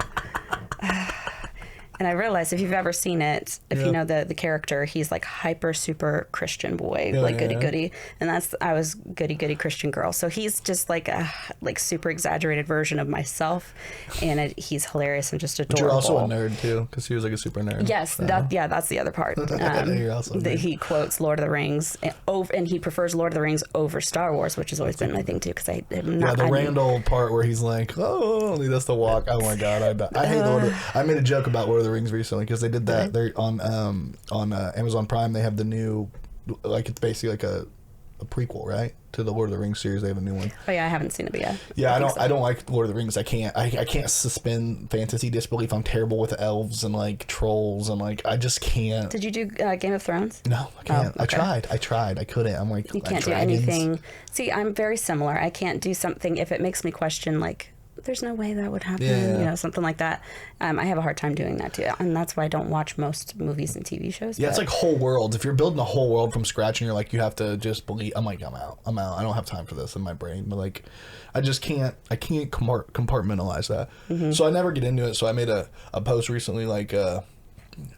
And I realized, if you've ever seen it, if you know the character, he's like hyper super Christian boy, goody goody, and I was goody goody Christian girl. So he's just like a super exaggerated version of myself, and he's hilarious and just adorable. But you're also a nerd too, because he was like a super nerd. Yes, that's the other part. You're also he quotes Lord of the Rings, and he prefers Lord of the Rings over Star Wars, which has always been my thing too. Because Randall part where he's like, oh, he does the walk. Oh my god, I hate Lord of I made a joke about Lord of the Rings recently, because they did that. They're on Amazon Prime. They have the new, it's basically like a prequel, right, to the Lord of the Rings series. They have a new one. Oh yeah, I haven't seen it, but I don't like Lord of the Rings. I can't suspend fantasy disbelief. I'm terrible with elves and like trolls, and like I just can't. Did you do Game of Thrones? No, I can't. Oh, okay. I tried. I couldn't. I'm like, you can't do anything. See, I'm very similar. I can't do something if it makes me question, like, there's no way that would happen, something like that. I have a hard time doing that too, and that's why I don't watch most movies and TV shows. Yeah, it's like whole worlds. If you're building a whole world from scratch and you're like, you have to just believe, I'm like, I'm out. I don't have time for this in my brain. But like, I just can't. I can't compartmentalize that. Mm-hmm. So I never get into it. So I made a post recently,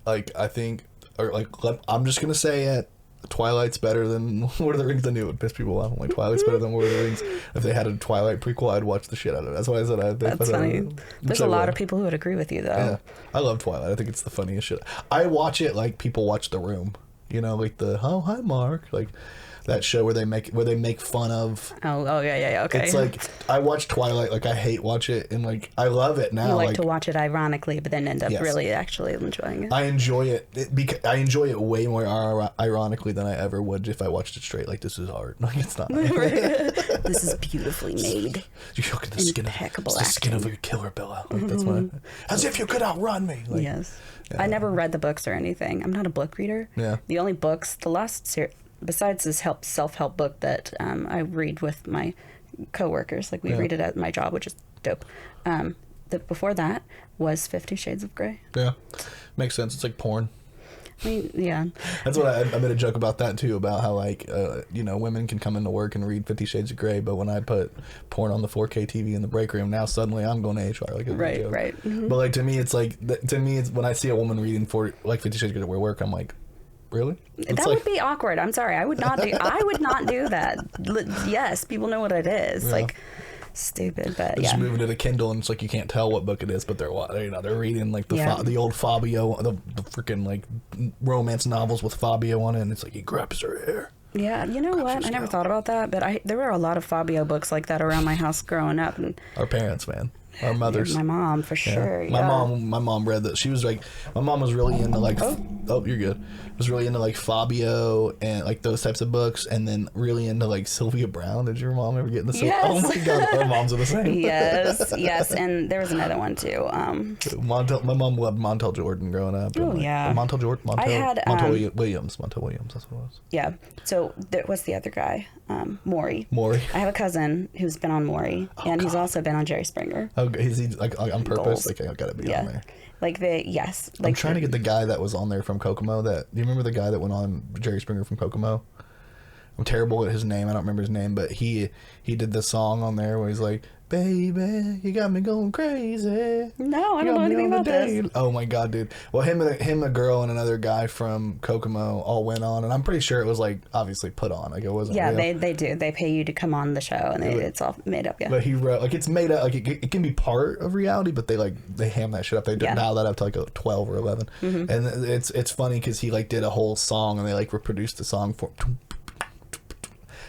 I think, or like, I'm just gonna say it. Twilight's better than Lord of the Rings. I knew it would piss people off. I'm like, Twilight's better than Lord of the Rings. If they had a Twilight prequel, I'd watch the shit out of it. That's why I said That's funny. There's a lot of people who would agree with you, though. Yeah, I love Twilight. I think it's the funniest shit. I watch it like people watch The Room. Like the hi Mark, like that show where they make fun of. Oh yeah. Okay. It's like I watch Twilight, like I hate watch it, and like I love it now. You like to watch it ironically, but then end up really actually enjoying it. I enjoy it because I enjoy it way more ironically than I ever would if I watched it straight. Like, this is art. Like, it's not. This is beautifully made. You look at the skin. It's the skin of your killer pillow. Like, that's what. As if you could outrun me. Like, yes. Yeah. I never read the books or anything. I'm not a book reader. Yeah. The only books, besides this self-help book that I read with my coworkers, like we read it at my job, which is dope. Before that was 50 Shades of Grey. Yeah, makes sense. It's like porn. I mean, yeah. That's what I made a joke about that too, about how like women can come into work and read 50 Shades of Grey, but when I put porn on the 4K TV in the break room, now suddenly I'm going to HR. Like, Right. Mm-hmm. But like to me it's when I see a woman reading 50 Shades of Grey at work, I'm like, really? That would be awkward. I'm sorry. I would not do that. Yes, people know what it is. Yeah. Like, stupid, but Just moving to the Kindle, and it's like you can't tell what book it is, but they're reading like the old Fabio, the freaking like romance novels with Fabio on it, and it's like he grabs her hair. Yeah, you know what? I never thought about that, but there were a lot of Fabio books like that around my house growing up, and our parents, man. Our mothers. My mom, for sure. My mom read that. She was like, my mom was really into like, oh, you're good. Was really into like Fabio and like those types of books, and then really into like Sylvia Brown. Did your mom ever get into Yes. Oh my God, our moms are the same. Yes, and there was another one too. My mom loved Montel Jordan growing up. Oh, like, yeah. Montel Williams. Montel Williams, that's what it was. Yeah. So what's the other guy? Maury. I have a cousin who's been on Maury, and he's also been on Jerry Springer. Oh, is he like on purpose? Goals. Like, I gotta be on there. Like yes. Like I'm trying to get the guy that was on there from Kokomo. Do you remember the guy that went on Jerry Springer from Kokomo? I'm terrible at his name. I don't remember his name, but he did the song on there where he's like, "Baby, you got me going crazy." No, I don't know anything about this. Oh my God, dude. Well, him, a girl, and another guy from Kokomo all went on, and I'm pretty sure it was like obviously put on. Like it wasn't. Yeah, real. they do. They pay you to come on the show, and it's all made up. Yeah. But he wrote like it's made up. Like it can be part of reality, but they ham that shit up. They dial that up to like a 12 or 11, and it's funny because he like did a whole song, and they like reproduced the song for.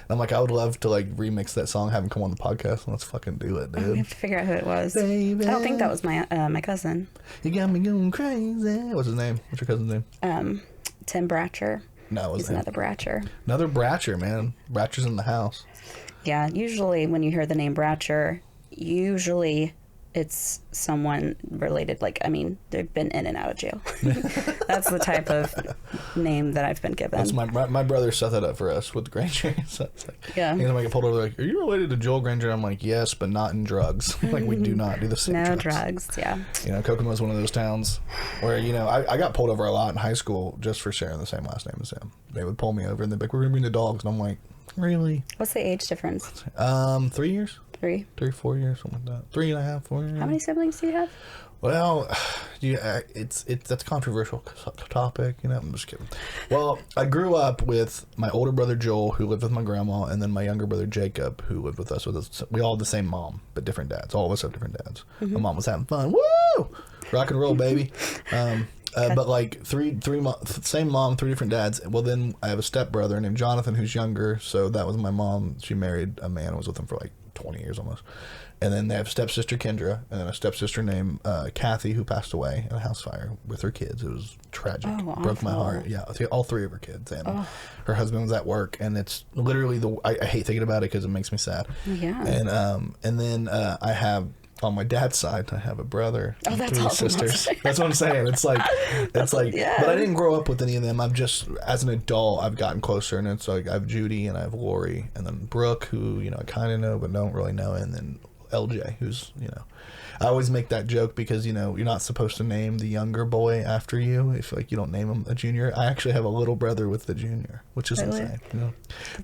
I'm like, I would love to like remix that song, have him come on the podcast, and let's fucking do it, dude. We have to figure out who it was. Baby, I don't think that was my cousin. You got me going crazy. What's his name? What's your cousin's name? Tim Bratcher. No, he's another Bratcher. Another Bratcher, man. Bratcher's in the house. Yeah. Usually when you hear the name Bratcher, it's someone related. Like, I mean, they've been in and out of jail. That's the type of name that I've been given. That's my brother set that up for us with Granger. So it's like, yeah. He's like, pulled over like, "Are you related to Joel Granger?" I'm like, "Yes, but not in drugs." Like, we do not do the same No drugs. Yeah. Kokomo's one of those towns where, I got pulled over a lot in high school just for sharing the same last name as him. They would pull me over and they'd be like, "We're going to bring the dogs." And I'm like, really? What's the age difference? 3 years. 3, 4 years, something like that. 3.5, 4 years. How many siblings do you have? Well, that's a controversial topic, I'm just kidding. Well, I grew up with my older brother Joel, who lived with my grandma, and then my younger brother Jacob, who lived with us. We all had the same mom, but different dads. All of us have different dads. My mom was having fun. Woo! Rock and roll, baby. But like same mom, 3 different dads. Well, then I have a stepbrother named Jonathan who's younger. So that was my mom. She married a man, was with him for like 20 years almost. And then they have stepsister Kendra, and then a stepsister named Kathy, who passed away in a house fire with her kids. It was tragic. Oh, broke my heart. Yeah, all 3 of her kids, and her husband was at work, and it's literally I hate thinking about it because it makes me sad. Yeah. And then I have. On my dad's side, I have a brother and that's 3 awesome. sisters. That's what I'm saying. It's like, Yeah. But I didn't grow up with any of them. I've just, as an adult, I've gotten closer, and it's like I have Judy and I have Lori, and then Brooke, who I kind of know but don't really know, and then LJ, who's I always make that joke because you're not supposed to name the younger boy after you if you don't name him a junior. I actually have a little brother with the junior, which is insane.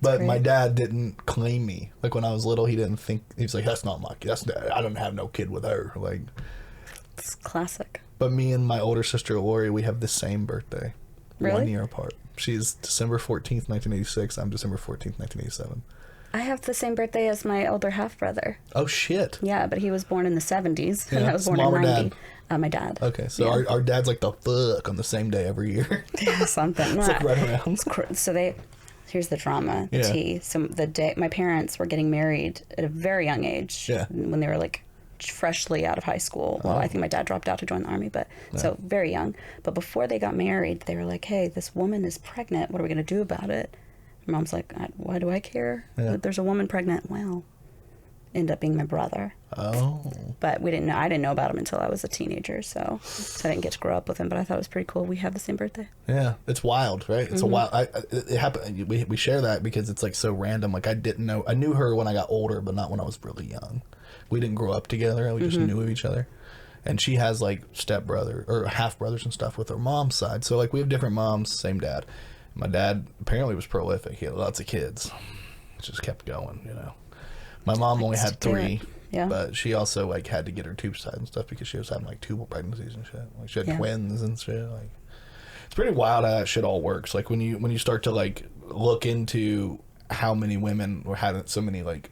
But great. My dad didn't claim me. Like when I was little, he didn't think, he was like, "That's not my kid. I don't have no kid with her." Like, it's classic. But me and my older sister Lori, we have the same birthday. Really? 1 year apart. She's December 14th, 1986. I'm December 14th, 1987. I have the same birthday as my older half-brother. Oh, shit. Yeah, but he was born in the 70s, and I was born Mom in 90. Dad? My dad. Okay, so our dad's like the fuck on the same day every year. Yeah, something. It's like right around. So here's the drama, the tea. So the day, my parents were getting married at a very young age, when they were like freshly out of high school. Well, I think my dad dropped out to join the army, but so very young. But before they got married, they were like, "Hey, this woman is pregnant. What are we going to do about it?" Mom's like, "Why do I care? There's a woman pregnant." Well, ended up being my brother. Oh. But we didn't know. I didn't know about him until I was a teenager, so I didn't get to grow up with him. But I thought it was pretty cool. We have the same birthday. Yeah, it's wild, right? It's a wild. It happened. We share that because it's like so random. Like I didn't know. I knew her when I got older, but not when I was really young. We didn't grow up together. We just knew of each other. And she has like stepbrother or half brothers and stuff with her mom's side. So like we have different moms, same dad. My dad apparently was prolific. He had lots of kids. It just kept going, you know. My mom only had 3. Yeah. But she also like had to get her tubes tied and stuff because she was having like 2 pregnancies and shit. Like she had twins and shit. Like it's pretty wild how that shit all works. Like when you start to like look into how many women or had so many like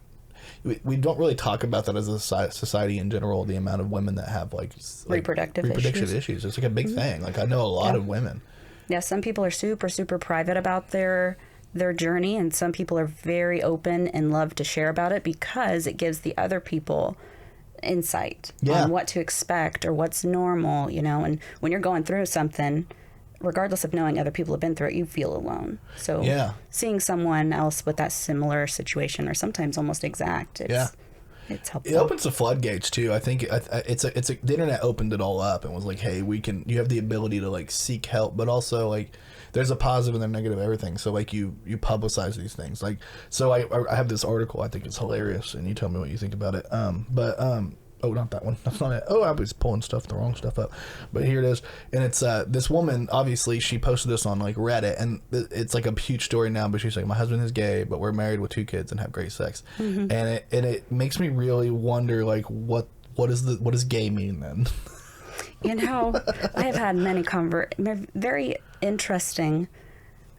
we don't really talk about that as a society in general, the amount of women that have like reproductive issues. It's like a big thing. Like I know a lot of women. Yeah, some people are super, super private about their journey, and some people are very open and love to share about it because it gives the other people insight on what to expect or what's normal, you know. And when you're going through something, regardless of knowing other people have been through it, you feel alone. So seeing someone else with that similar situation, or sometimes almost exact, it's helpful. It opens the floodgates too. I think the internet opened it all up and was like, hey, you have the ability to like seek help, but also like there's a positive and a negative everything. So like you publicize these things. Like so I have this article I think it's hilarious, and you tell me what you think about it. Oh, not that one. That's not it. Oh, I was pulling the wrong stuff up. But here it is. And it's this woman, obviously, she posted this on like Reddit, and it's like a huge story now, but she's like, my husband is gay, but we're married with 2 kids and have great sex. And it makes me really wonder like what does gay mean then? You know, I have had many very interesting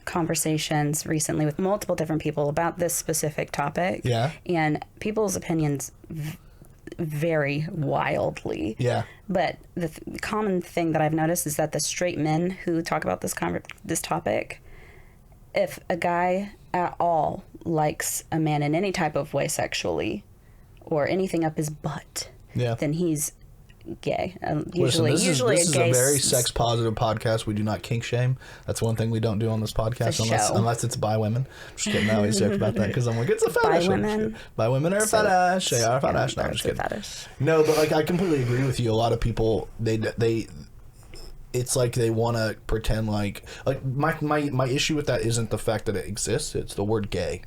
conversations recently with multiple different people about this specific topic. Yeah. And people's opinions vary wildly. Yeah. But the common thing that I've noticed is that the straight men who talk about this topic, if a guy at all likes a man in any type of way sexually or anything up his butt, then he's gay. Usually this a is a very sex positive podcast. We do not kink shame. That's one thing we don't do on this podcast unless it's by women. I'm just kidding. I always joke about that because I'm like, it's a fetish. By women are a fetish. They are a fetish. No, I'm just kidding. No, but like I completely agree with you. A lot of people they it's like they want to pretend like my issue with that isn't the fact that it exists. It's the word gay.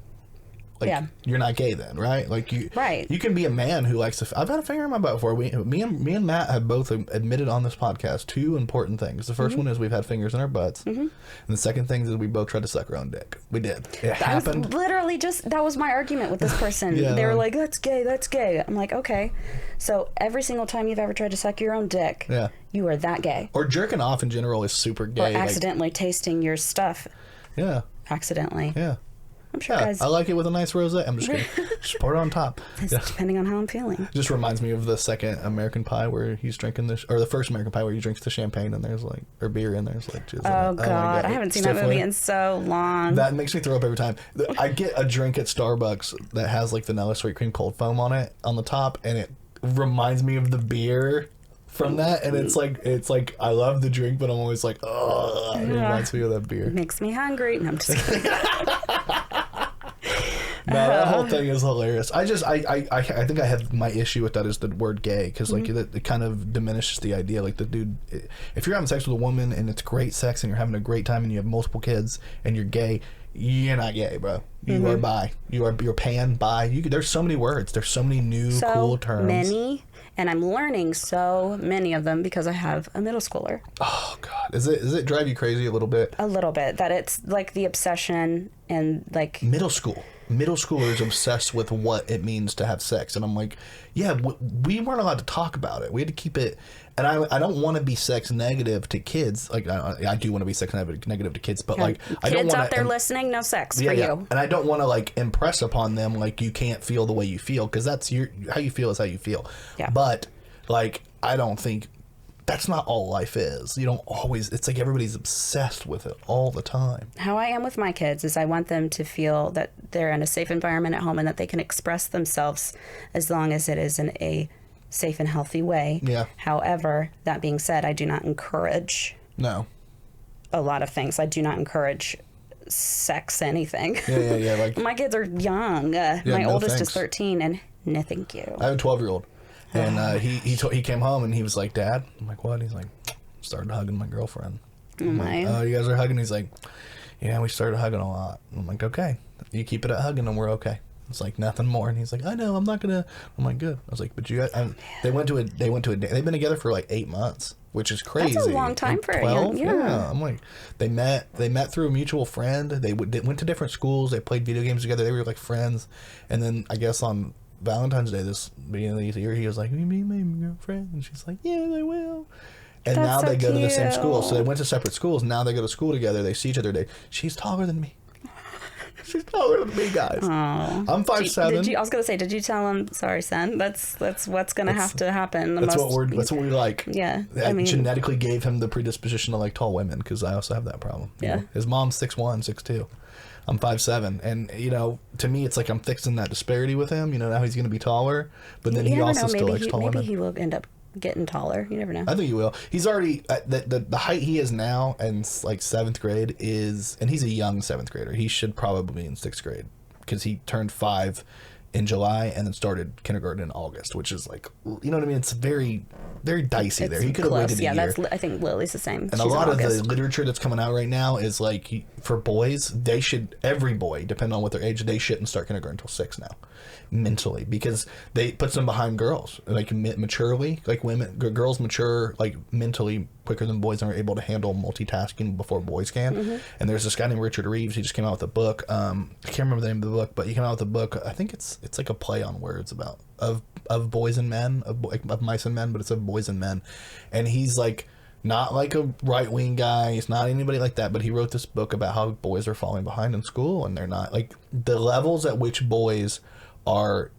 Like, you're not gay then, right? Like you can be a man who likes to. I've had a finger in my butt before. Me and Matt have both admitted on this podcast 2 important things. The first one is we've had fingers in our butts, and the second thing is we both tried to suck our own dick. We did. It happened. Literally, that was my argument with this person. They were like, "That's gay. That's gay." I'm like, okay. So every single time you've ever tried to suck your own dick, you are that gay. Or jerking off in general is super gay. Or accidentally tasting your stuff. Yeah. Accidentally. Yeah. I'm sure guys. I like it with a nice rosé. I'm just kidding. Just pour it on top. Depending on how I'm feeling. Just reminds me of the second American Pie where he's drinking this, or the first American Pie where he drinks the champagne and there's like, or beer and there's like, jizz oh God, I haven't seen that movie in so long. That makes me throw up every time. I get a drink at Starbucks that has like vanilla sweet cream cold foam on it on the top, and it reminds me of the beer from that, and it's like I love the drink, but I'm always like, oh, it reminds me of that beer. It makes me hungry. No, I'm just kidding. No, that whole thing is hilarious. I think I have my issue with that is the word gay, because like it kind of diminishes the idea. Like the dude, if you're having sex with a woman and it's great sex and you're having a great time and you have multiple kids and you're gay, you're not gay, bro. You are bi. You're pan bi. There's so many words. There's so many new cool terms. Many, and I'm learning so many of them because I have a middle schooler. Oh God, does it drive you crazy a little bit? A little bit. That it's like the obsession and like middle schoolers obsessed with what it means to have sex, and I'm like, yeah, we weren't allowed to talk about it. We had to keep it. And I don't want to be sex negative to kids. Like I do want to be sex negative to kids, but like I don't want kids out there listening, no sex for you. And I don't want to like impress upon them like you can't feel the way you feel, because that's how you feel is how you feel. Yeah. But like I don't think that's not all life is. You don't always. It's like everybody's obsessed with it all the time. How I am with my kids is I want them to feel that they're in a safe environment at home and that they can express themselves as long as it is in a safe and healthy way. Yeah. However, that being said, I do not encourage a lot of things. I do not encourage sex anything. Yeah. Like my kids are young. My oldest is 13, and no, thank you. I have a 12-year-old, and he came home and he was like, "Dad," I'm like, "What?" He's like, "Started hugging my girlfriend." I'm like, "Oh, you guys are hugging?" He's like, "Yeah, we started hugging a lot." I'm like, "Okay, you keep it at hugging and we're okay." It's like nothing more. And he's like, I know, I'm not gonna. I'm like, good. I was like, but you guys, they went to a they've been together for like 8 months, which is crazy. That's a long time for 12? a young. Yeah. I'm like, they met through a mutual friend. They went to different schools. They played video games together. They were like friends. And then I guess on Valentine's Day, this beginning of the year, he was like, will you be my girlfriend? And she's like, yeah, they will. And That's now so they go to the same cute. school. So they went to separate schools. Now they go to school together. They see each other. She's taller than me. She's taller than me, guys. Aww. I'm 5'7". I was gonna say, did you tell him? Sorry, son. That's what's gonna have to happen. That's what we like. Yeah, I mean, genetically gave him the predisposition to like tall women because I also have that problem. Yeah. You know? His mom's 6'1", 6'2". I'm 5'7", and to me, it's like I'm fixing that disparity with him. Now he's gonna be taller, but then he also still likes tall women. Maybe he will end up getting taller. You never know. I think he will. He's already the height he is now, and like 7th grade is, and he's a young 7th grader. He should probably be in 6th grade because he turned 5 in July and then started kindergarten in August, which is like, you know what I mean? It's very, very dicey there. He could have waited a year. I think Lily's the same. And a lot of the literature that's coming out right now is like, for boys, every boy, depending on what their age, they shouldn't start kindergarten until 6 now, mentally, because they puts them behind girls, like maturely, like girls mature like mentally quicker than boys and are able to handle multitasking before boys can. Mm-hmm. And there's this guy named Richard Reeves. He just came out with a book. I can't remember the name of the book, but he came out with a book. I think it's like a play on words about of boys and men, of mice and men, but it's of boys and men. And he's like not like a right-wing guy. He's not anybody like that, but he wrote this book about how boys are falling behind in school, and they're not, like, the levels at which boys are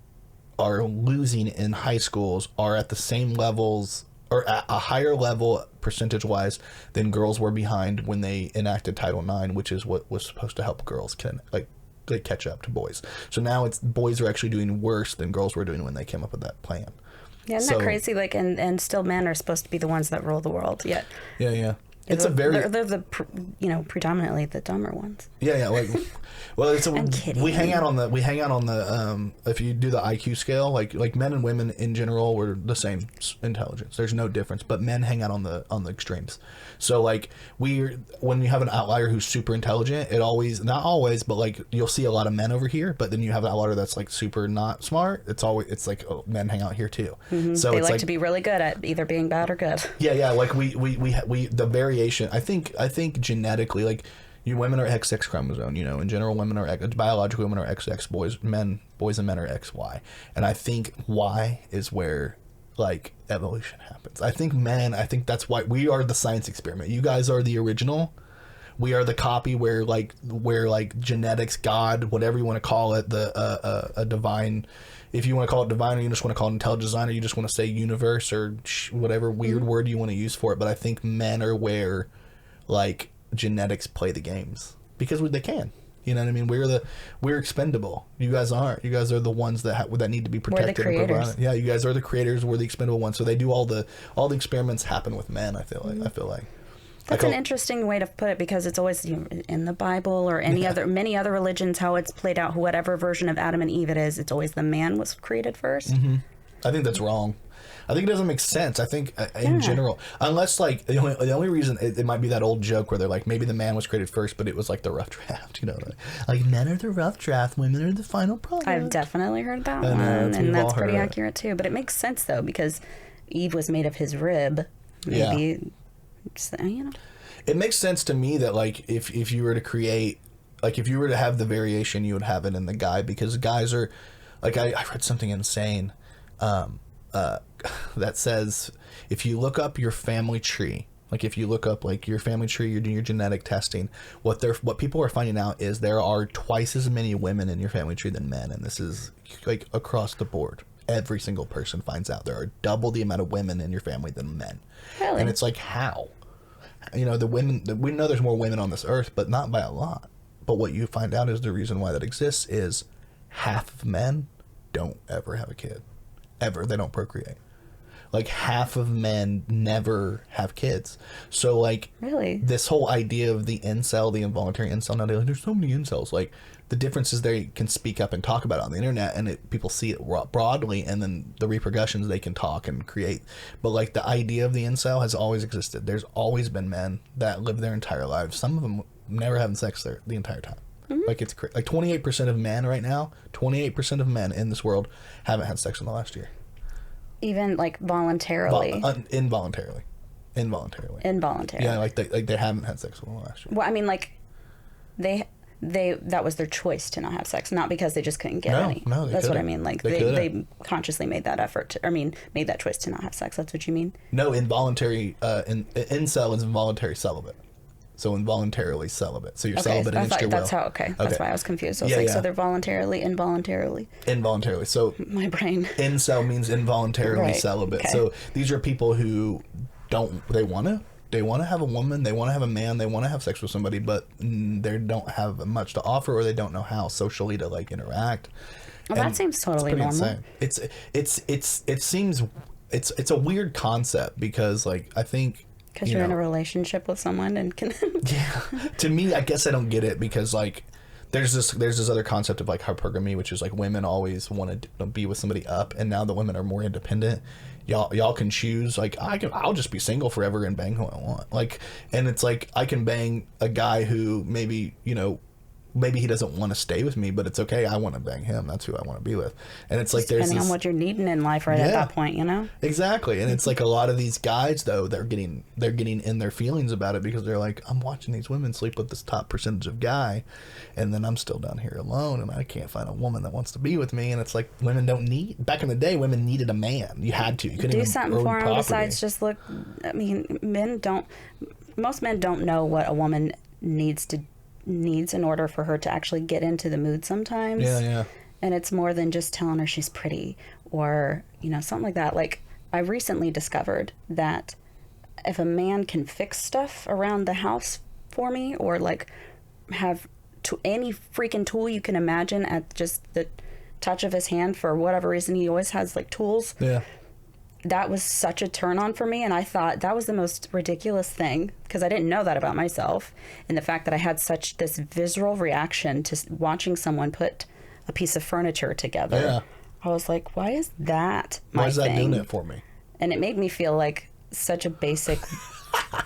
losing in high schools are at the same levels, or at a higher level percentage-wise than girls were behind when they enacted Title IX, which is what was supposed to help girls catch up to boys. So now boys are actually doing worse than girls were doing when they came up with that plan. Yeah, isn't that crazy? Like, and still men are supposed to be the ones that rule the world. Yet. Yeah. They're the predominantly the dumber ones. Yeah. Like, well, I'm kidding. We hang out on the if you do the IQ scale, like men and women in general, we're the same intelligence. There's no difference, but men hang out on the extremes. So like when you have an outlier who's super intelligent, not always, but like you'll see a lot of men over here, but then you have an outlier that's like super not smart. It's like men hang out here too. Mm-hmm. So they like to be really good at either being bad or good. Yeah. Like we the variation. I think genetically, like, you women are XX chromosome. In general, women are biological women are XX. Boys and men are XY. And I think Y is where like evolution happens. I think that's why we are the science experiment. You guys are the original. We are the copy where genetics, God, whatever you want to call it, a divine. If you want to call it divine, or you just want to call it intelligent design, or you just want to say universe, or whatever weird word you want to use for it. But I think men are where, like, genetics play the games because they can. You know what I mean? We're expendable. You guys aren't. You guys are the ones that need to be protected. We're the creators. And provided. Yeah, you guys are the creators. We're the expendable ones. So they do all the experiments happen with men. I feel like. That's an interesting way to put it, because it's always in the Bible or many other religions, how it's played out, whatever version of Adam and Eve it is, it's always the man was created first. Mm-hmm. I think that's wrong. I think it doesn't make sense. I think in general, unless like the only reason it might be that old joke where they're like, maybe the man was created first, but it was like the rough draft, like men are the rough draft, women are the final product. I've definitely heard that one, and that's pretty accurate too. But it makes sense though, because Eve was made of his rib. Maybe. Yeah. It makes sense to me that like if you were to create, like if you were to have the variation, you would have it in the guy, because guys are like, I read something insane that says if you look up your family tree, like if you look up like your family tree, you're doing your genetic testing, what people are finding out is there are twice as many women in your family tree than men, and this is like across the board. Every single person finds out there are double the amount of women in your family than men. Really? And it's like, how? The women, we know there's more women on this earth, but not by a lot. But what you find out is the reason why that exists is half of men don't ever have a kid. Ever. They don't procreate. Like half of men never have kids. So like, really, this whole idea of the incel, the involuntary incel, now there's so many incels. Like, the difference is they can speak up and talk about it on the internet, and people see it broadly, and then the repercussions they can talk and create. But like, the idea of the incel has always existed. There's always been men that live their entire lives. Some of them never having sex the entire time. Like it's like 28% of men right now, 28% of men in this world haven't had sex in the last year. Even like voluntarily. Involuntarily. Yeah, like they haven't had sex in the last year. Well, I mean, like they that was their choice to not have sex, not because they just couldn't get any. No, that's what I couldn't. mean. Like They consciously made that effort to, made that choice to not have sex. That's what you mean? No, involuntary incel is involuntary celibate. So involuntarily celibate. So you're celibate against your will. That's how. Okay, that's why I was confused. I was so they're voluntarily, involuntarily. Involuntarily. So my brain. Incel means involuntarily celibate. Okay. So these are people who they want to have a woman, they want to have a man, they want to have sex with somebody, but they don't have much to offer, or they don't know how socially to like interact. Well, that seems totally normal. Insane. It's a weird concept because like I think because you're in a relationship with someone and can yeah. To me, I guess I don't get it because like there's this other concept of like hypergamy, which is like women always want to be with somebody up, and now that women are more independent, y'all can choose. Like I'll just be single forever and bang who I want. Like, and it's like I can bang a guy who maybe he doesn't want to stay with me, but it's okay. I want to bang him. That's who I want to be with. And it's like depending on what you're needing in life at that point, Exactly. And it's like a lot of these guys though, they're getting in their feelings about it because they're like, I'm watching these women sleep with this top percentage of guy, and then I'm still down here alone and I can't find a woman that wants to be with me. And it's like women don't need. Back in the day, women needed a man. You had to. You couldn't do something for them besides just look. I mean, most men don't know what a woman needs in order for her to actually get into the mood sometimes. Yeah. And it's more than just telling her she's pretty or, something like that. Like, I recently discovered that if a man can fix stuff around the house for me or, like, have any freaking tool you can imagine at just the touch of his hand for whatever reason, he always has, like, tools. Yeah. That was such a turn on for me, and I thought that was the most ridiculous thing because I didn't know that about myself, and the fact that I had such this visceral reaction to watching someone put a piece of furniture together. Yeah. I was like, why is that my Why is that thing? doing it for me? And it made me feel like such a basic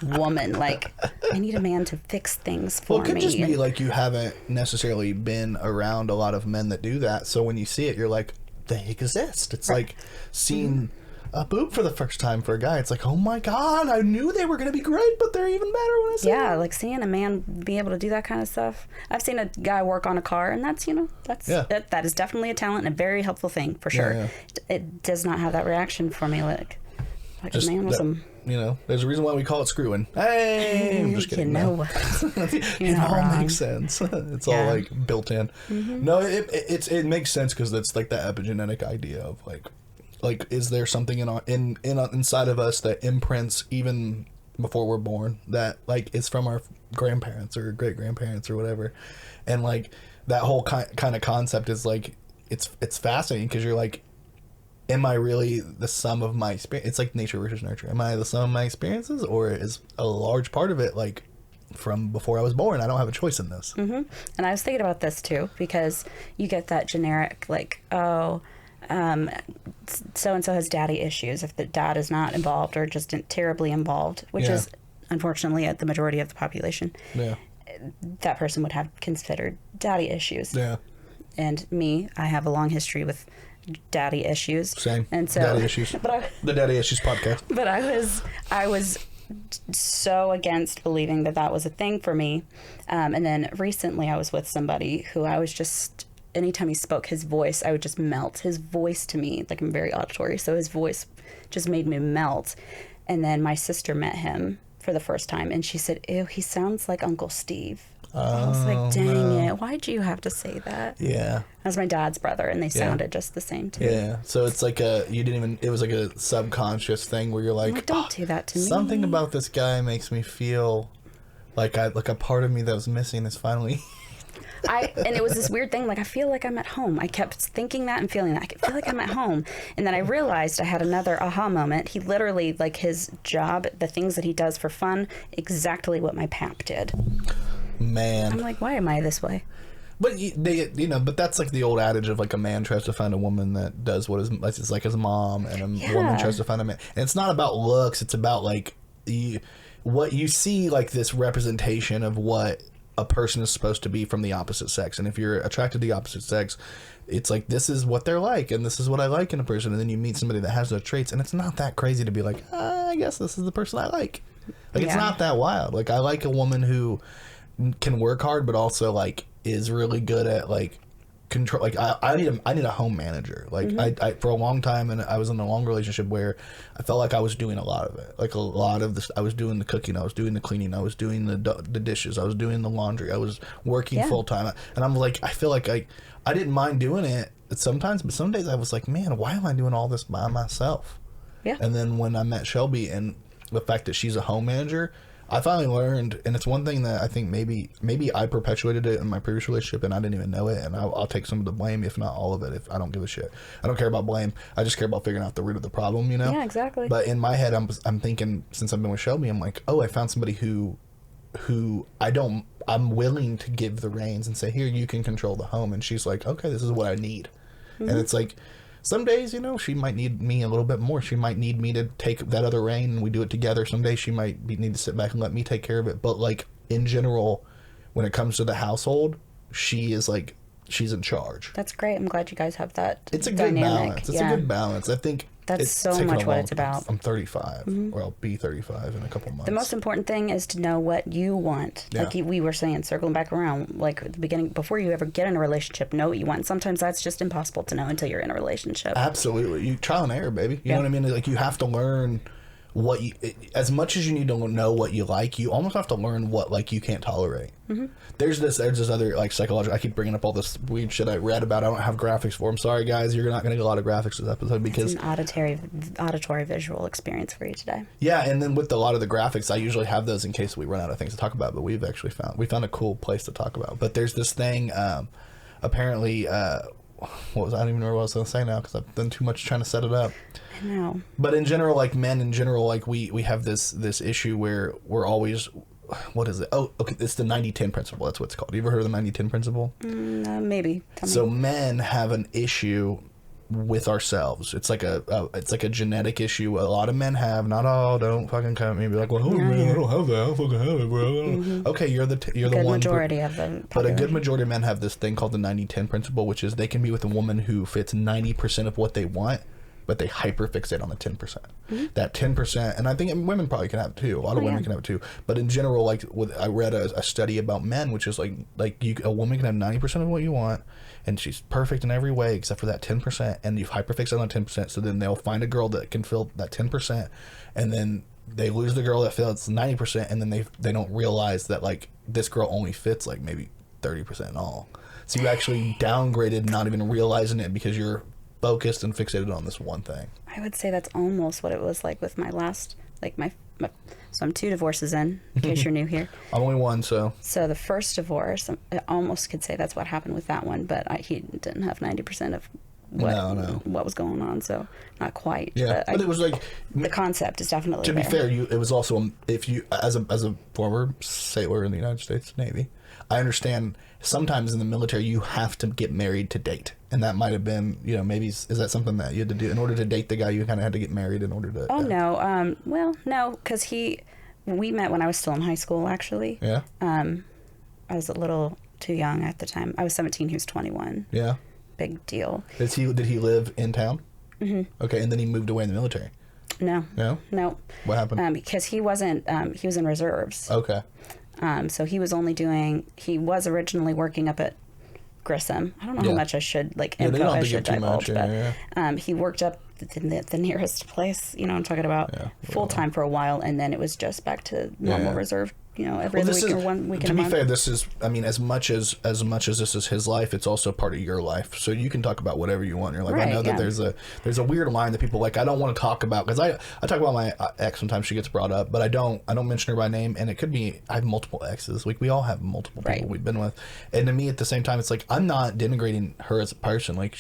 woman. Like, I need a man to fix things for me. Well, it could just be like you haven't necessarily been around a lot of men that do that, so when you see it, you're like, they exist. It's like seeing a boob for the first time for a guy. It's like, oh my god, I knew they were going to be great, but they're even better when I see them. Like seeing a man be able to do that kind of stuff. I've seen a guy work on a car, and that's that is definitely a talent and a very helpful thing for sure. Yeah. It does not have that reaction for me like Just a man with some. There's a reason why we call it screwing. Hey, I'm just kidding. It all makes sense. It's all like built in. Mm-hmm. No, it makes sense because it's like the epigenetic idea of like is there something inside of us that imprints even before we're born that like is from our grandparents or great grandparents or whatever, and like that whole kind of concept is like it's fascinating because you're like, am I really the sum of my experience? It's like nature versus nurture. Am I the sum of my experiences, or is a large part of it like from before I was born? I don't have a choice in this. Mm-hmm. And I was thinking about this too because you get that generic like, so-and-so has daddy issues if the dad is not involved or just terribly involved, which is unfortunately the majority of the population. That person would have considered daddy issues. And me, I have a long history with daddy issues. Same. And so daddy issues. The Daddy Issues podcast. But I was so against believing that was a thing for me. And then recently I was with somebody who I was just, anytime he spoke, his voice, I would just melt. His voice to me, like I'm very auditory, so his voice just made me melt. And then my sister met him for the first time, and she said, ew, he sounds like Uncle Steve. I was like, dang it, why'd you have to say that? Yeah. That's my dad's brother, and they sounded just the same too. Yeah, so it's like it was like a subconscious thing where you're like, don't do that to me. Something about this guy makes me feel like a part of me that was missing is finally... And it was this weird thing, like I feel like I'm at home. I kept thinking that and feeling that. I feel like I'm at home. And then I realized I had another aha moment. He literally, like his job, the things that he does for fun, exactly what my pap did. Man. I'm like, why am I this way? But but that's like the old adage of like a man tries to find a woman that does what is like his mom, and a woman tries to find a man. And it's not about looks. It's about like what you see, like this representation of what a person is supposed to be from the opposite sex. And if you're attracted to the opposite sex, it's like, this is what they're like, and this is what I like in a person. And then you meet somebody that has those traits, and it's not that crazy to be like, I guess this is the person I like. Like, it's not that wild. Like, I like a woman who can work hard, but also, like, is really good at, like, control. Like, I need a home manager. Like, I for a long time, and I was in a long relationship where I felt like I was doing a lot of it. Like, a lot of this, I was doing the cooking, I was doing the cleaning, I was doing the dishes, I was doing the laundry, I was working full time, and I'm like, I feel like I didn't mind doing it sometimes, but some days I was like, man, why am I doing all this by myself? Yeah. And then when I met Shelby, and the fact that she's a home manager, I finally learned, and it's one thing that I think maybe I perpetuated it in my previous relationship, and I didn't even know it, and I'll take some of the blame, if not all of it, if I don't give a shit. I don't care about blame. I just care about figuring out the root of the problem, you know? Yeah, exactly. But in my head, I'm thinking, since I've been with Shelby, I'm like, oh, I found somebody who I'm willing to give the reins and say, here, you can control the home. And she's like, okay, this is what I need. And it's like, some days, you know, she might need me a little bit more. She might need me to take that other reign and we do it together. Some days she might need to sit back and let me take care of it. But, like, in general, when it comes to the household, she is, like, she's in charge. That's great. I'm glad you guys have that It's a dynamic. good balance. It's a good balance. I think that's so much what it's about. I'm 35, or I'll be 35 in a couple months. The most important thing is to know what you want. Yeah. Like we were saying, circling back around, like at the beginning, before you ever get in a relationship, know what you want. Sometimes that's just impossible to know until you're in a relationship. Absolutely. You trial and error, baby. You know what I mean? Like, you have to learn what you, as much as you need to know what you like, you almost have to learn what, like, you can't tolerate. There's this other, like, psychological, I keep bringing up all this weird shit I read about. I don't have graphics for them. Sorry, guys, you're not going to get a lot of graphics this episode because it's an auditory visual experience for you today. Yeah, and then with a lot of the graphics, I usually have those in case we run out of things to talk about, but we've actually found a cool place to talk about. But there's this thing, apparently, what was I don't even know what I was going to say now because I've done too much trying to set it up. I know. But in general, like, men in general, like, we have this issue where we're always, what is it? Oh, okay, it's the 90-10 principle. That's what it's called. You ever heard of the 90-10 principle? Maybe. So men have an issue with ourselves. It's like a genetic issue. A lot of men have. Not all. Don't fucking come at me and be like, well, man, I don't have that. I don't fucking have it, bro. Okay, you're the one. Majority of the population. But a good majority of men have this thing called the 90-10 principle, which is they can be with a woman who fits 90% of what they want, but they hyperfixate on the 10%. That 10%, and I think women probably can have it too. A lot of women can have it too. But in general, like, I read a study about men, which is like a woman can have 90% of what you want, and she's perfect in every way except for that 10%, and you hyperfixate on 10%. So then they'll find a girl that can fill that 10%, and then they lose the girl that fills 90%, and then they don't realize that, like, this girl only fits like maybe 30% in all. So you actually downgraded, not even realizing it, because you're focused and fixated on this one thing. I would say that's almost what it was like with my last, like my so I'm 2 divorces in case you're new here. I'm only one, so the first divorce, I almost could say that's what happened with that one, but he didn't have 90% of what was going on, so not quite. Yeah, but it was like the concept is definitely to there. be fair. It was also, if you as a former sailor in the United States Navy, I understand sometimes in the military you have to get married to date, and that might have been, you know, maybe is that something that you had to do in order to date the guy? You kind of had to get married in order to. Oh no, well no, because we met when I was still in high school actually. Yeah. I was a little too young at the time. I was 17. He was 21. Yeah. Big deal. Did he live in town? Okay, and then he moved away in the military. No. What happened? Because he wasn't. He was in reserves. Okay. So he was was originally working up at Grissom. I don't know how much I should info I should divulge, but he worked up the nearest place. You know what I'm talking about, full time for a while, and then it was just back to normal reserve. You know, every other week or 1 week in a month. To be fair, this is, I mean, as much as this is his life, it's also part of your life. So you can talk about whatever you want. You're like, right, I know that there's a weird line that people like. I don't want to talk about, because I talk about my ex sometimes. She gets brought up, but I don't mention her by name. And it could be, I have multiple exes. Like, we all have multiple people we've been with. And to me, at the same time, it's like, I'm not denigrating her as a person. Like,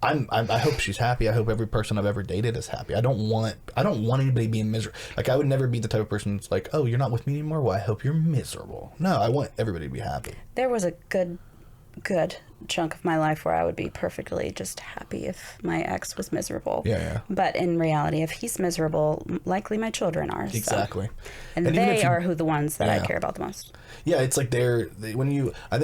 I hope she's happy. I hope every person I've ever dated is happy. I don't want anybody being miserable. Like, I would never be the type of person that's like, oh, you're not with me anymore? Well, I hope you're miserable. No, I want everybody to be happy. There was a good good chunk of my life where I would be perfectly just happy if my ex was miserable. Yeah. But in reality, if he's miserable, likely my children are. Exactly. So. And they are the ones that I Yeah. care about the most. Yeah, it's like when you have,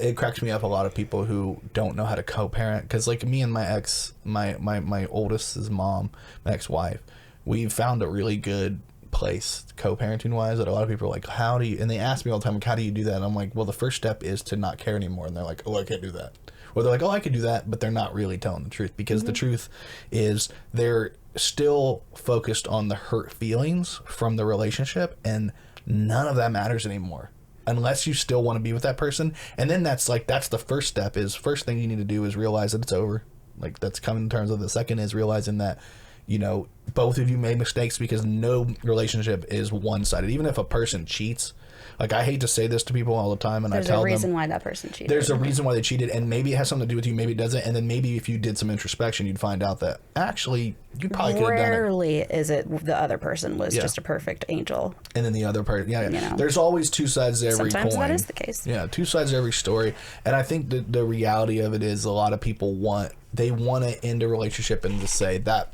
it cracks me up a lot of people who don't know how to co-parent, because like me and my ex, my oldest's mom, my ex-wife, we found a really good place co-parenting wise that a lot of people are like, how do you, and they ask me all the time, like, how do you do that? And I'm like, well, the first step is to not care anymore. And they're like, oh, I can't do that. Or they're like, oh, I could do that, but they're not really telling the truth, because the truth is they're still focused on the hurt feelings from the relationship, and none of that matters anymore unless you still want to be with that person. And then that's the first step. Is first thing you need to do is realize that it's over. Like, that's coming in terms of the second is realizing that, you know, both of you made mistakes, because no relationship is one-sided. Even if a person cheats, like, I hate to say this to people all the time, and I tell them there's a reason why that person cheated. There's a reason why they cheated, and maybe it has something to do with you, maybe it doesn't, and then maybe if you did some introspection, you'd find out that actually you probably could have done it. Rarely is it the other person was just a perfect angel. And then the other part, You know. There's always two sides to every coin. Sometimes that is the case. Yeah, two sides to every story. And I think the reality of it is a lot of people want to end a relationship and to say that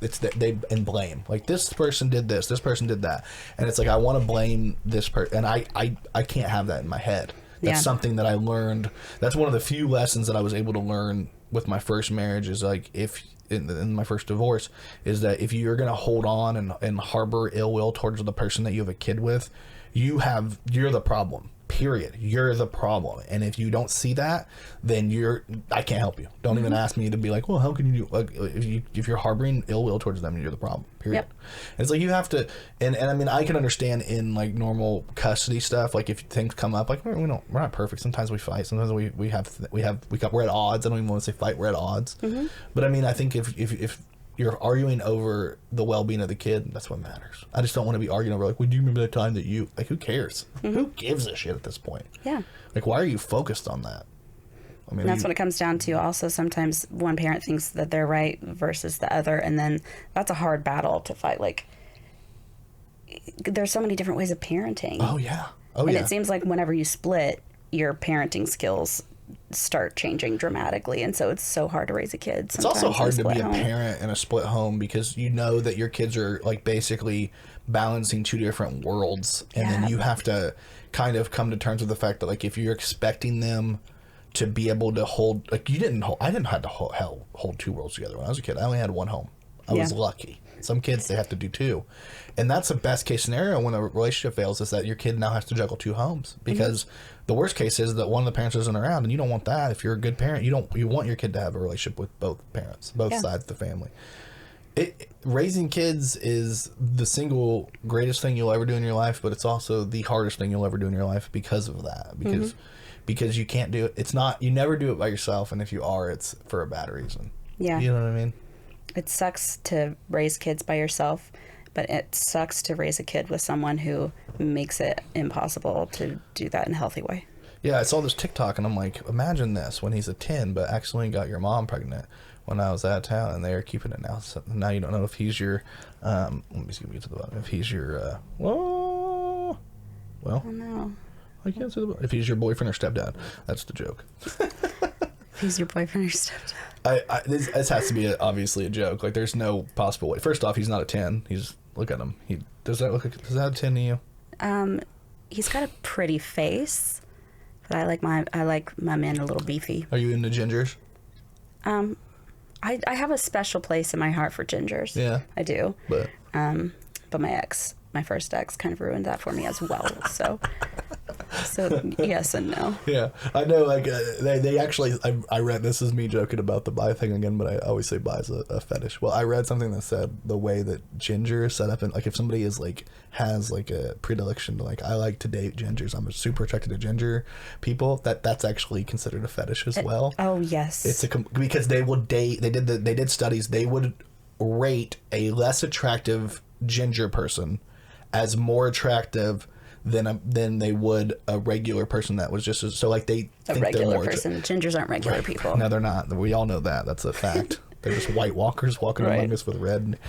and blame. Like, this person did this person did that. And it's like, I want to blame this person, and I can't have that in my head. That's something that I learned. That's one of the few lessons that I was able to learn with my first marriage, is like, if in my first divorce, is that if you're going to hold on and harbor ill will towards the person that you have a kid with, you're the problem. Period. You're the problem. And if you don't see that, then I can't help you. Don't even ask me to be like, well, how can you do, like, if you're harboring ill will towards them, you're the problem. Period. Yep. It's like, you have to, and I mean, I can understand in like normal custody stuff, like if things come up, like we're not perfect. Sometimes we fight. Sometimes we're at odds. I don't even want to say fight. We're at odds. But I mean, I think if you're arguing over the well-being of the kid, that's what matters. I just don't want to be arguing over, like, well, do you remember the time that you, like, who cares? Who gives a shit at this point? Yeah. Like, why are you focused on that? I mean, that's what it comes down to. Also, sometimes one parent thinks that they're right versus the other, and then that's a hard battle to fight. Like, there's so many different ways of parenting. Oh, yeah. And it seems like whenever you split, your parenting skills start changing dramatically, and so it's so hard to raise a kid. It's also hard to be a parent in a split home, because you know that your kids are like basically balancing two different worlds, and then you have to kind of come to terms with the fact that, like, if you're expecting them to be able to hold, like, I didn't have to hold two worlds together when I was a kid. I only had one home. I was lucky. Some kids, they have to do two. And that's the best case scenario when a relationship fails, is that your kid now has to juggle two homes. Because the worst case is that one of the parents isn't around, and you don't want that. If you're a good parent, you want your kid to have a relationship with both parents, both sides of the family. Raising kids is the single greatest thing you'll ever do in your life, but it's also the hardest thing you'll ever do in your life because of that. Because you can't do it. You never do it by yourself, and if you are, it's for a bad reason. Yeah. You know what I mean? It sucks to raise kids by yourself, but it sucks to raise a kid with someone who makes it impossible to do that in a healthy way. Yeah, I saw this TikTok, and I'm like, imagine this, when he's a 10, but accidentally got your mom pregnant when I was out of town, and they're keeping it now. So now you don't know if he's your, let me see, get to the bottom. If he's your, well, Oh, no. I can't say the bottom. If he's your boyfriend or stepdad, that's the joke. If he's your boyfriend or stepdad. This has to be obviously a joke. Like, there's no possible way. First off, he's not a 10. Look at him. Does that a 10 to you? He's got a pretty face, but I like my man a little beefy. Are you into gingers? I have a special place in my heart for gingers. Yeah, I do. But my first ex kind of ruined that for me as well. So yes and no. Yeah, I know. Like, they actually, I read, this is me joking about the bi thing again, but I always say bi is a fetish. Well, I read something that said the way that ginger is set up, and like, if somebody is like, has like a predilection to, like, I like to date gingers, I'm super attracted to ginger people, that's actually considered a fetish as well. Oh yes. Because they will date, they did studies, they would rate a less attractive ginger person as more attractive than they would a regular person that was just so, like, they think a regular they're more person. Gingers aren't regular people. No, they're not. We all know that. That's a fact. They're just white walkers walking among us with red,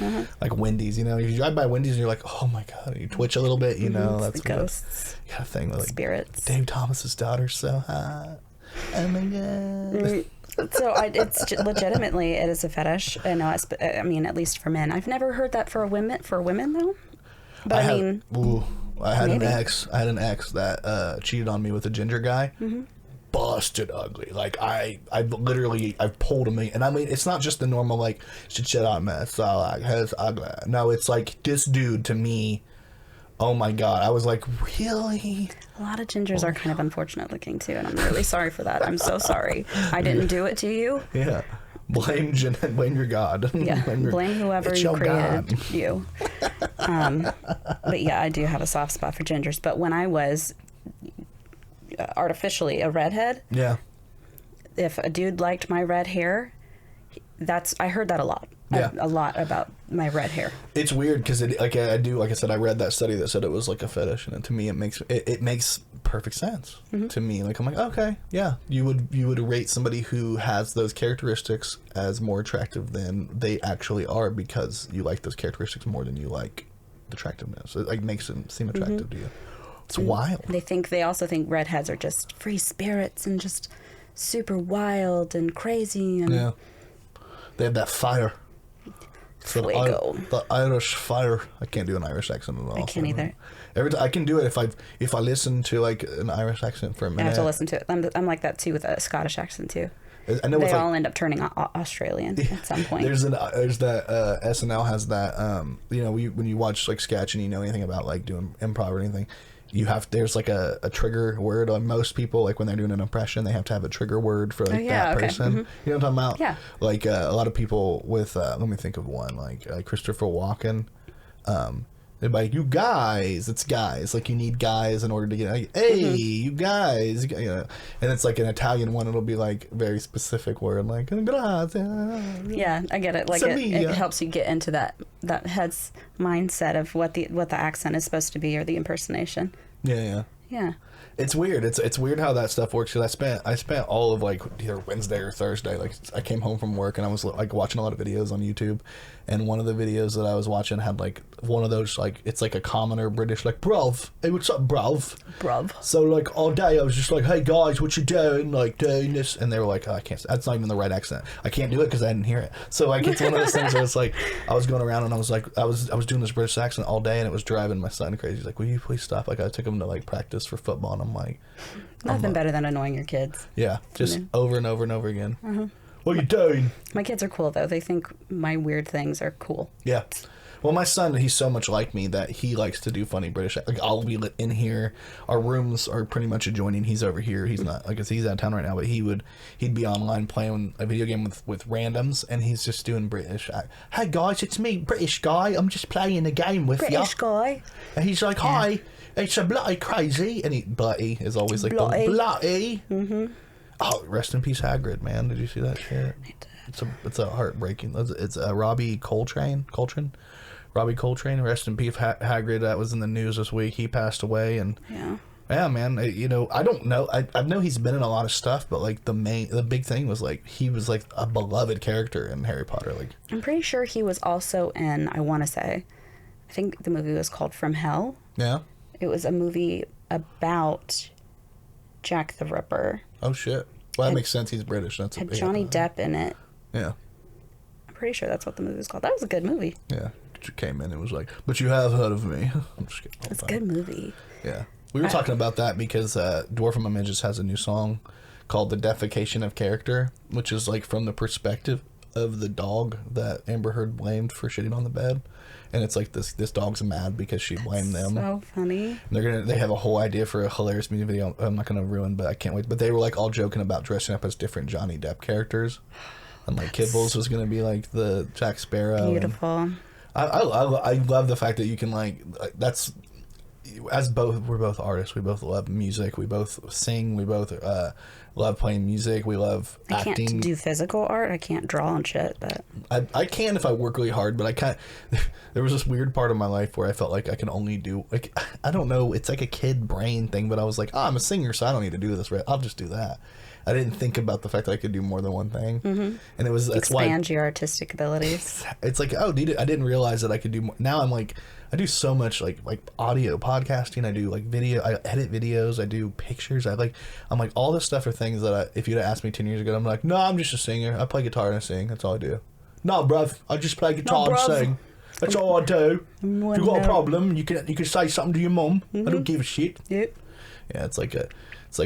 like Wendy's. You know, if you drive by Wendy's and you're like, oh my god, and you twitch a little bit. You know, that's the ghosts. You got a thing with, like, spirits. Dave Thomas's daughter's so hot. Oh my god. So legitimately, it is a fetish. I mean, at least for men. I've never heard that for women though. But I had maybe. I had an ex that cheated on me with a ginger guy. Mm-hmm. Busted ugly. Like I've pulled him in, and I mean it's not just the normal like shit out mess. So like his ugly. No, it's like this dude to me. Oh my god! I was like, really? A lot of gingers are kind of unfortunate looking too, and I'm really sorry for that. I'm so sorry. I didn't do it to you. Yeah. Blame your God. Yeah. Blame whoever created you. But yeah, I do have a soft spot for gingers. But when I was artificially a redhead, yeah, if a dude liked my red hair, I heard that a lot. Yeah. A lot about my red hair. It's weird because like I said, I read that study that said it was like a fetish, and to me it makes perfect sense. Mm-hmm. To me, like I'm like, okay, yeah, you would rate somebody who has those characteristics as more attractive than they actually are because you like those characteristics more than you like attractiveness. It like makes them seem attractive mm-hmm. to you. It's wild. They also think redheads are just free spirits and just super wild and crazy and yeah, they have that fire. The Irish fire. I can't do an Irish accent at all. I can't either. Every time I can do it if I listen to like an Irish accent for a minute. I have to listen to it. I'm like that too with a Scottish accent too. I know they all end up turning Australian at some point. There's that SNL has that when you watch like sketch and you know anything about like doing improv or anything. There's like a trigger word on most people, like when they're doing an impression, they have to have a trigger word for like that person. Mm-hmm. You know what I'm talking about? Yeah. Like a lot of people with, let me think of one, like Christopher Walken. They're like, you guys, it's guys. Like you need guys in order to get, like, hey, mm-hmm. you guys, you know. And it's like an Italian one. It'll be like very specific word, like grazie. Yeah, I get it. Like it helps you get into that head's mindset of what the accent is supposed to be or the impersonation. Yeah. It's weird. It's weird how that stuff works. Cause I spent all of like either Wednesday or Thursday. Like I came home from work and I was like watching a lot of videos on YouTube, and one of the videos that I was watching had like one of those like it's like a commoner British like bruv, hey what's up bruv. So like all day I was just like, hey guys, what you doing? Like doing this, and they were like, oh, I can't. That's not even the right accent. I can't do it because I didn't hear it. So like it's one of those things where it's like I was going around and I was like I was doing this British accent all day and it was driving my son crazy. He's like, will you please stop? Like I took him to like practice for football and I'm like. Nothing better than annoying your kids. Yeah, just over and over and over again. Mm-hmm. What are you doing? My kids are cool, though. They think my weird things are cool. Yeah. Well, my son, he's so much like me that he likes to do funny British. Like, I'll be in here. Our rooms are pretty much adjoining. He's over here. He's not, like, he's out of town right now, but he'd be online playing a video game with randoms, and he's just doing British. Hey, guys, it's me, British guy. I'm just playing a game with you. British guy. And he's like, hi. It's a bloody crazy, and bloody is always like bloody. The bloody. Mm-hmm. Oh, rest in peace, Hagrid, man. Did you see that shit? I did. It's a heartbreaking. It's Robbie Coltrane. Robbie Coltrane. Rest in peace, Hagrid. That was in the news this week. He passed away, and yeah, man. I don't know. I know he's been in a lot of stuff, but like the big thing was like he was like a beloved character in Harry Potter. Like I'm pretty sure he was also in. I think the movie was called From Hell. Yeah. It was a movie about Jack the Ripper. Oh, shit. Well, that makes sense. He's British. That's had Johnny Depp in it. Yeah. I'm pretty sure that's what the movie was called. That was a good movie. Yeah. She came in and was like, but you have heard of me. I'm just kidding. It's a good movie. Yeah. We were talking about that because Dwarf Among Midgets has a new song called The Defecation of Character, which is like from the perspective of the dog that Amber Heard blamed for shitting on the bed. And it's like this dog's mad because she blamed them. So funny. And they have a whole idea for a hilarious music video. I'm not gonna ruin, but I can't wait. But they were like all joking about dressing up as different Johnny Depp characters, and like Kibbles was gonna be like the Jack Sparrow. Beautiful. I love the fact that you can like that's we're both artists. We both love music. We both sing. We both love playing music. We love acting. I can't do physical art. I can't draw and shit, but I can if I work really hard, but I can't. There was this weird part of my life where I felt like I can only do like I don't know. It's like a kid brain thing, but I was like, I'm a singer, so I don't need to do this. Right? I'll just do that. I didn't think about the fact that I could do more than one thing. Mm-hmm. And that's expand your artistic abilities. It's like, oh, dude, I didn't realize that I could do more. Now I'm like, I do so much like audio podcasting. I do like video. I edit videos. I do pictures. I'm like all this stuff are things that if you'd asked me 10 years ago, I'm like, no, I'm just a singer. I play guitar and I sing. That's all I do. No, bruv, I just play guitar and sing. That's all I do. If you got a problem, you can say something to your mum. I don't give a shit. Yep. Yeah, it's like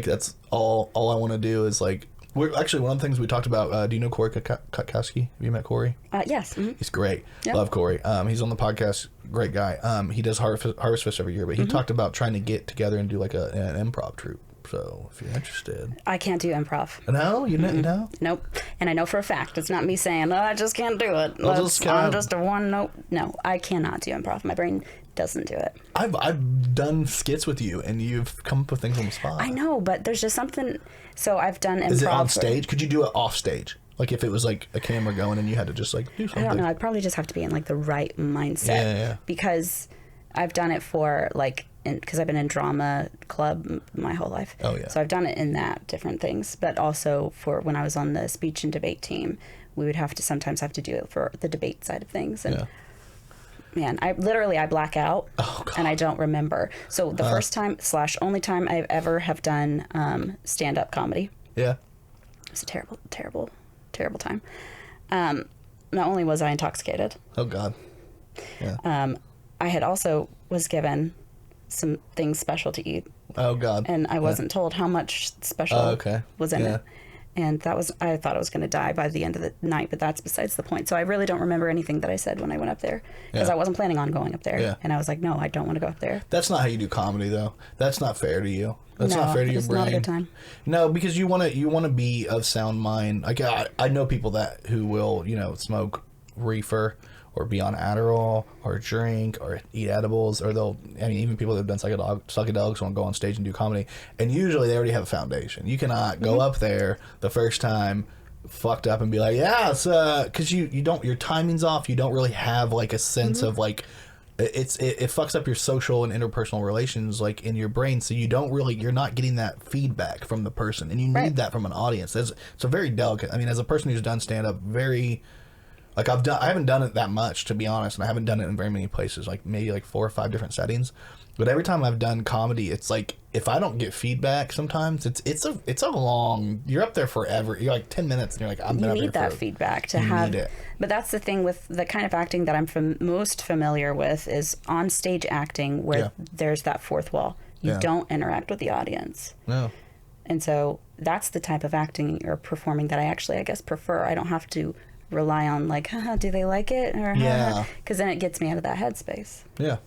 that's all I want to do is like. We're actually, one of the things we talked about. Do you know Corey Kutkowski? Have you met Corey? Yes. Mm-hmm. He's great. Yep. Love Corey. He's on the podcast. Great guy. He does Harvest Fest every year, but he talked about trying to get together and do like an improv troupe. So if you're interested, I can't do improv. No, you know. Nope. And I know for a fact it's not me saying, I just can't do it. I'm just a one note. No, I cannot do improv. My brain doesn't do it. I've done skits with you, and you've come up with things on the spot. I know, but there's just something. So I've done improv. Is it on stage? Could you do it off stage? Like if it was like a camera going and you had to just like do something? I don't know. I'd probably just have to be in like the right mindset. Yeah. Because I've done it for like, because I've been in drama club my whole life. Oh yeah. So I've done it in that different things, but also for when I was on the speech and debate team, we would sometimes have to do it for the debate side of things. And man, I black out and I don't remember. So the first time / only time I've ever have done stand-up comedy. Yeah. It was a terrible, terrible, terrible time. Not only was I intoxicated. Oh God. Yeah. I had also was given some things special to eat. Oh God. And I wasn't told how much special was in it. And I thought I was going to die by the end of the night, but that's besides the point. So I really don't remember anything that I said when I went up there because I wasn't planning on going up there. Yeah. And I was like, no, I don't want to go up there. That's not how you do comedy, though. That's not fair to you. That's not fair to your brain. Not a good time. No, because you want to be of sound mind. Like I know people who will smoke reefer or be on Adderall or drink or eat edibles, or even people that have done psychedelics won't go on stage and do comedy. And usually they already have a foundation. You cannot go up there the first time fucked up and be like, yeah, it's because you don't, your timing's off. You don't really have like a sense of like, it fucks up your social and interpersonal relations like in your brain. So you're not getting that feedback from the person, and you need that from an audience. It's a very delicate. I mean, as a person who's done stand up, I haven't done it that much, to be honest, and I haven't done it in very many places, like maybe like 4 or 5 different settings. But every time I've done comedy, it's like if I don't get feedback, sometimes it's a long. You're up there forever. You're like 10 minutes, and you're like, I'm you up need here that feedback to have. It. But that's the thing with the kind of acting that I'm most familiar with is on stage acting, where there's that fourth wall. You don't interact with the audience. No. And so that's the type of acting or performing that I guess prefer. I don't have to rely on like, do they like it, or because then it gets me out of that headspace. Yeah.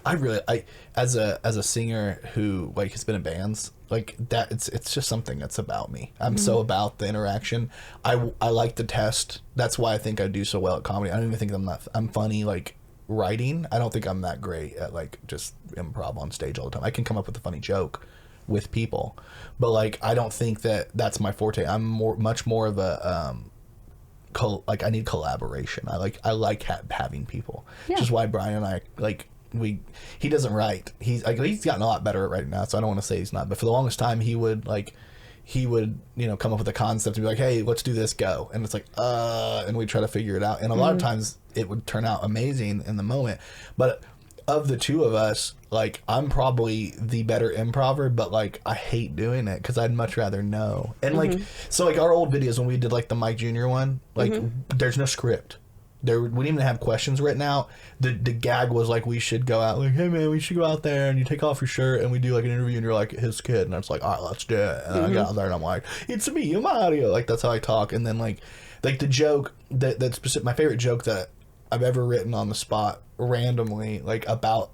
I as a singer who like has been in bands like that, it's just something that's about me. I'm so about the interaction. I like the test. That's why I think I do so well at comedy. I don't even think I'm funny like writing. I don't think I'm that great at like just improv on stage all the time. I can come up with a funny joke with people, but like I don't think that's my forte. I'm much more of a I need collaboration. I like having people. Which is why Brian and I like he doesn't write. He's gotten a lot better at writing now, so I don't want to say he's not. But for the longest time, he would come up with a concept and be like, hey, let's do this, go. And it's like, and we try to figure it out. And a lot of times it would turn out amazing in the moment. But of the two of us, like, I'm probably the better improver, but like I hate doing it because I'd much rather know. And like, so like our old videos when we did like the Mike Jr. one, like there's no script. We didn't even have questions written out. The gag was like, we should go out, like, hey man, we should go out there and you take off your shirt and we do like an interview and you're like his kid, and I was like, all right, let's do it. And I got out there and I'm like, it's me, Mario. Like that's how I talk. And then like the joke that's specific, my favorite joke that I've ever written on the spot randomly, like about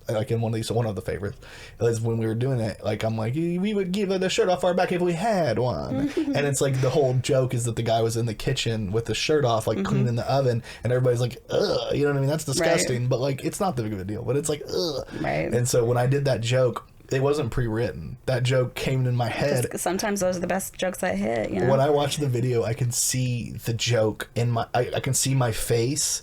like in one of the favorites is when we were doing it, like I'm like, we would give the shirt off our back if we had one. And it's like the whole joke is that the guy was in the kitchen with the shirt off, like cleaning the oven, and everybody's like, ugh, you know what I mean? That's disgusting. But like it's not that big of a deal, but it's like, ugh. And so when I did that joke, it wasn't pre-written. That joke came in my head. Sometimes those are the best jokes I hit, you know? When I watch the video, I can see the joke in I can see my face.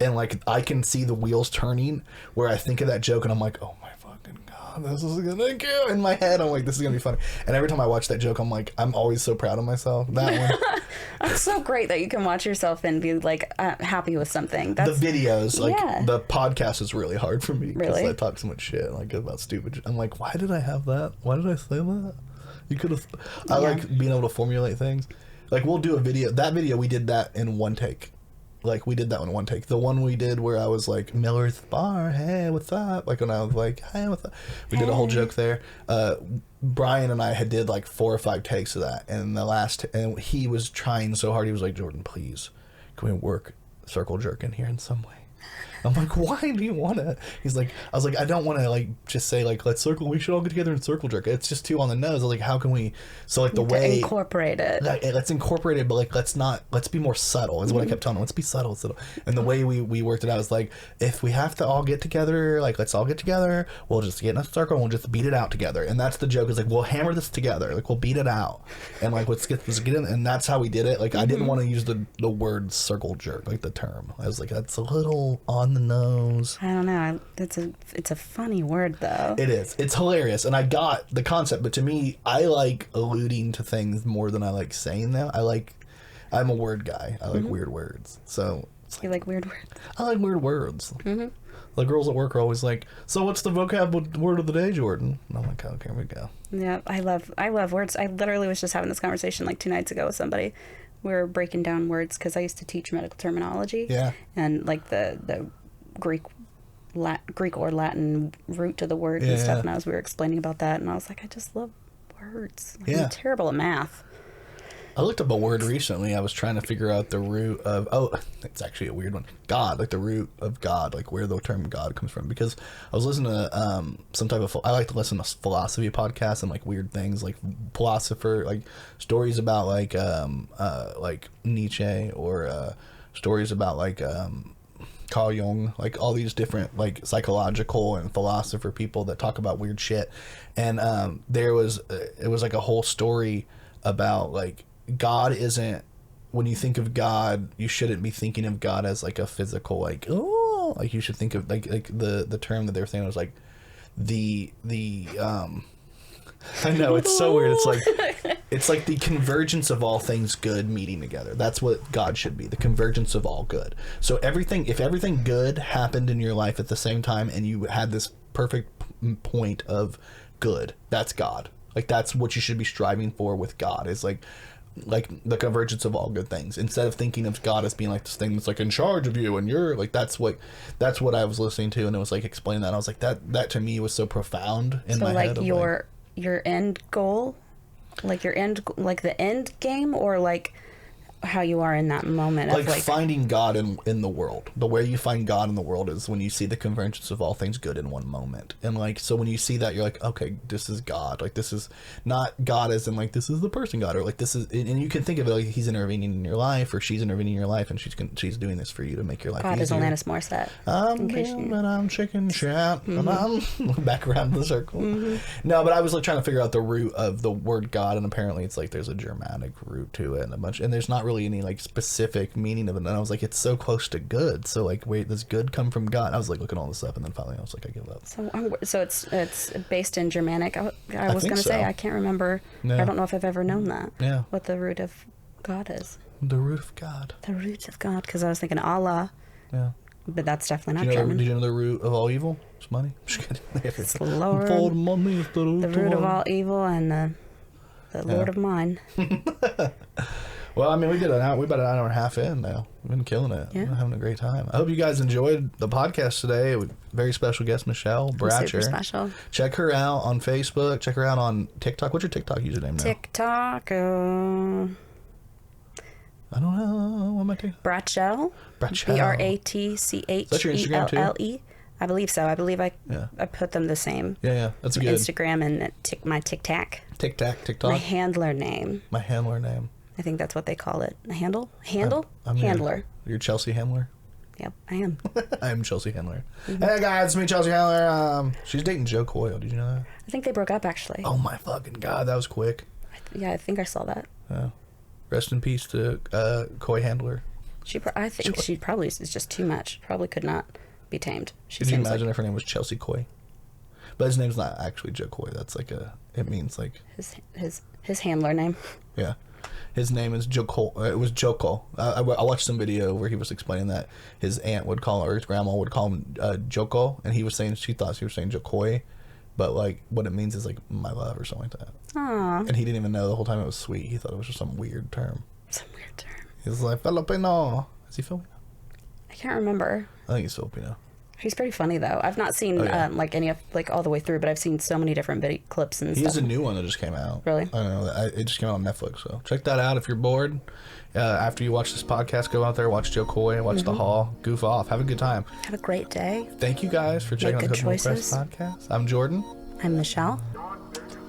And like I can see the wheels turning where I think of that joke and I'm like, oh my fucking God, this is gonna go in my head. I'm like, this is gonna be funny. And every time I watch that joke, I'm like, I'm always so proud of myself. That one. It's so great that you can watch yourself and be like happy with something. The videos, like Yeah. the podcast is really hard for me because Really? I talk so much shit like about stupid. I'm like, why did I have that? Why did I say that? You could have. I Yeah. like being able to formulate things. Like we'll do a video. That video we did that in one take. Like we did that one in one take. The one we did where I was like Miller's Bar, hey, what's up? Like when I was like, hey, what's up? We did a whole joke there. Brian and I had did like 4 or 5 takes of that, and and he was trying so hard. He was like, Jordan, please, can we work circle jerk in here in some way? I'm like, why do you want to? He's like, I was like, I don't want to like just say like let's circle. We should all get together and circle jerk. It's just too on the nose. I was like, how can we? So like the way incorporate it. like, let's incorporate it, but like let's be more subtle. Is what I kept telling him. Let's be subtle. And the way we worked it out was like, if we have to all get together, like let's all get together. We'll just get in a circle and we'll just beat it out together. And that's the joke. Is like we'll hammer this together. Like we'll beat it out. And like let's get in. And that's how we did it. Like I didn't want to use the word circle jerk, like the term. I was like, that's a little on the nose. I don't know. It's a funny word though. It is. It's hilarious, and I got the concept. But to me, I like alluding to things more than I like saying them. I'm a word guy. I like weird words. So You like weird words? I like weird words. Mm-hmm. The girls at work are always like, "So what's the vocab word of the day, Jordan?" And I'm like, "Okay, here we go." Yeah, I love words. I literally was just having this conversation like 2 nights ago with somebody. We were breaking down words because I used to teach medical terminology. Yeah. And like the Greek or Latin root to the word and stuff. And we were explaining about that, and I was like, I just love words. Like, I'm terrible at math. I looked up a word recently. I was trying to figure out the root of, it's actually a weird one. God, like the root of God, like where the term God comes from. Because I was listening to some type of, I like to listen to philosophy podcasts and like weird things, like philosopher, like stories about like Nietzsche or stories about like Carl Jung, like all these different like psychological and philosopher people that talk about weird shit. And it was like a whole story about like, God isn't, when you think of God, you shouldn't be thinking of God as like a physical, like, oh, like you should think of like the term that they were saying was like the I know, it's so weird. It's like the convergence of all things good meeting together. That's what God should be, the convergence of all good. So if everything good happened in your life at the same time and you had this perfect point of good, that's God. Like that's what you should be striving for with God, is like the convergence of all good things, instead of thinking of God as being like this thing that's like in charge of you and you're like, that's what I was listening to, and it was like explaining that. I was like, that to me was so profound in my head. So like your end goal, like the end game, or like how you are in that moment, like, of like finding God in the world. The way you find God in the world is when you see the convergence of all things good in one moment. And like, so when you see that, you're like, okay, this is God. Like, this is not God as in like, this is the person God, or like this is, and you can think of it like he's intervening in your life, or she's intervening in your life, and she's doing this for you to make your life God easier. is Alanis Morissette. I'm chicken chat, and I'm back around the circle. No, but I was like trying to figure out the root of the word God, and apparently it's like there's a Germanic root to it, and there's not really any like specific meaning of it. And I was like, it's so close to good. So like, wait, does good come from God? I was like looking all this up, and then finally I was like, I give up. So it's based in Germanic. I was going to say, I can't remember. No. I don't know if I've ever known that. Yeah. What the root of God is. The root of God. The root of God, because I was thinking Allah. Yeah. But that's definitely not German. Did you know the root of all evil? It's money. I'm just kidding. It's Lord. Money is the root of all evil, and the Lord of mine. Well, I mean, we did about an hour and a half in now. We've been killing it. Yeah. We're having a great time. I hope you guys enjoyed the podcast today with very special guest Michelle Bratcher. Super special. Check her out on Facebook. Check her out on TikTok. What's your TikTok username now? TikTok. I don't know. What am I taking? Bratchell. Bratchell. That's your Instagram Bratchelle. I believe so. I believe I put them the same. Yeah. That's good. Instagram and my TikTok. TikTok. My handler name. I think that's what they call it. A handle? I'm Handler. You're Chelsea Handler? Yep, I am. I am Chelsea Handler. Mm-hmm. Hey guys, it's me, Chelsea Handler. She's dating Joe Coyle. Did you know that? I think they broke up, actually. Oh my fucking God, that was quick. I think I saw that. Yeah. Rest in peace to Coy Handler. I think she probably is just too much. Probably could not be tamed. Could you imagine if her name was Chelsea Coy? But his name's not actually Jokoi. That's like it means like his handler name. Yeah. His name is Joko. It was Joko. I watched some video where he was explaining that his aunt would call him, or his grandma would call him Joko, and she thought he was saying Jokoi, but like what it means is like my love or something like that. Aww. And he didn't even know the whole time it was sweet. He thought it was just some weird term. He was like Filipino. Is he Filipino? I can't remember. I think he's Filipino. He's pretty funny though. I've not seen like any of like all the way through, but I've seen so many different clips and stuff. He has a new one that just came out. Really? I know. It just came out on Netflix, so check that out if you're bored. After you watch this podcast, go out there, watch Joe Coy, watch The Haul, goof off, have a good time. Have a great day. Thank you guys for checking out the Kokomo Press Podcast. I'm Jordan. I'm Michelle.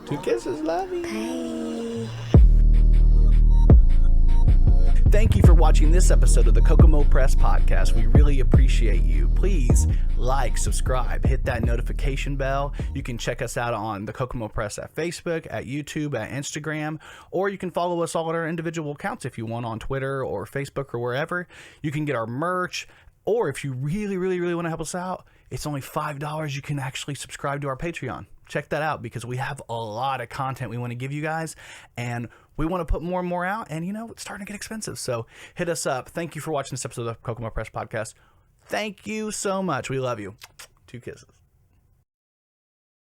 2 kisses, love you. Bye. Thank you for watching this episode of the Kokomo Press Podcast. We really appreciate you. Please like, subscribe, hit that notification bell. You can check us out on the Kokomo Press at Facebook, at YouTube, at Instagram, or you can follow us all at our individual accounts if you want on Twitter or Facebook or wherever. You can get our merch, or if you really, really, really want to help us out, it's only $5. You can actually subscribe to our Patreon. Check that out because we have a lot of content we want to give you guys, and we want to put more and more out, and it's starting to get expensive. So hit us up. Thank you for watching this episode of the Kokomo Press Podcast. Thank you so much. We love you. 2 kisses.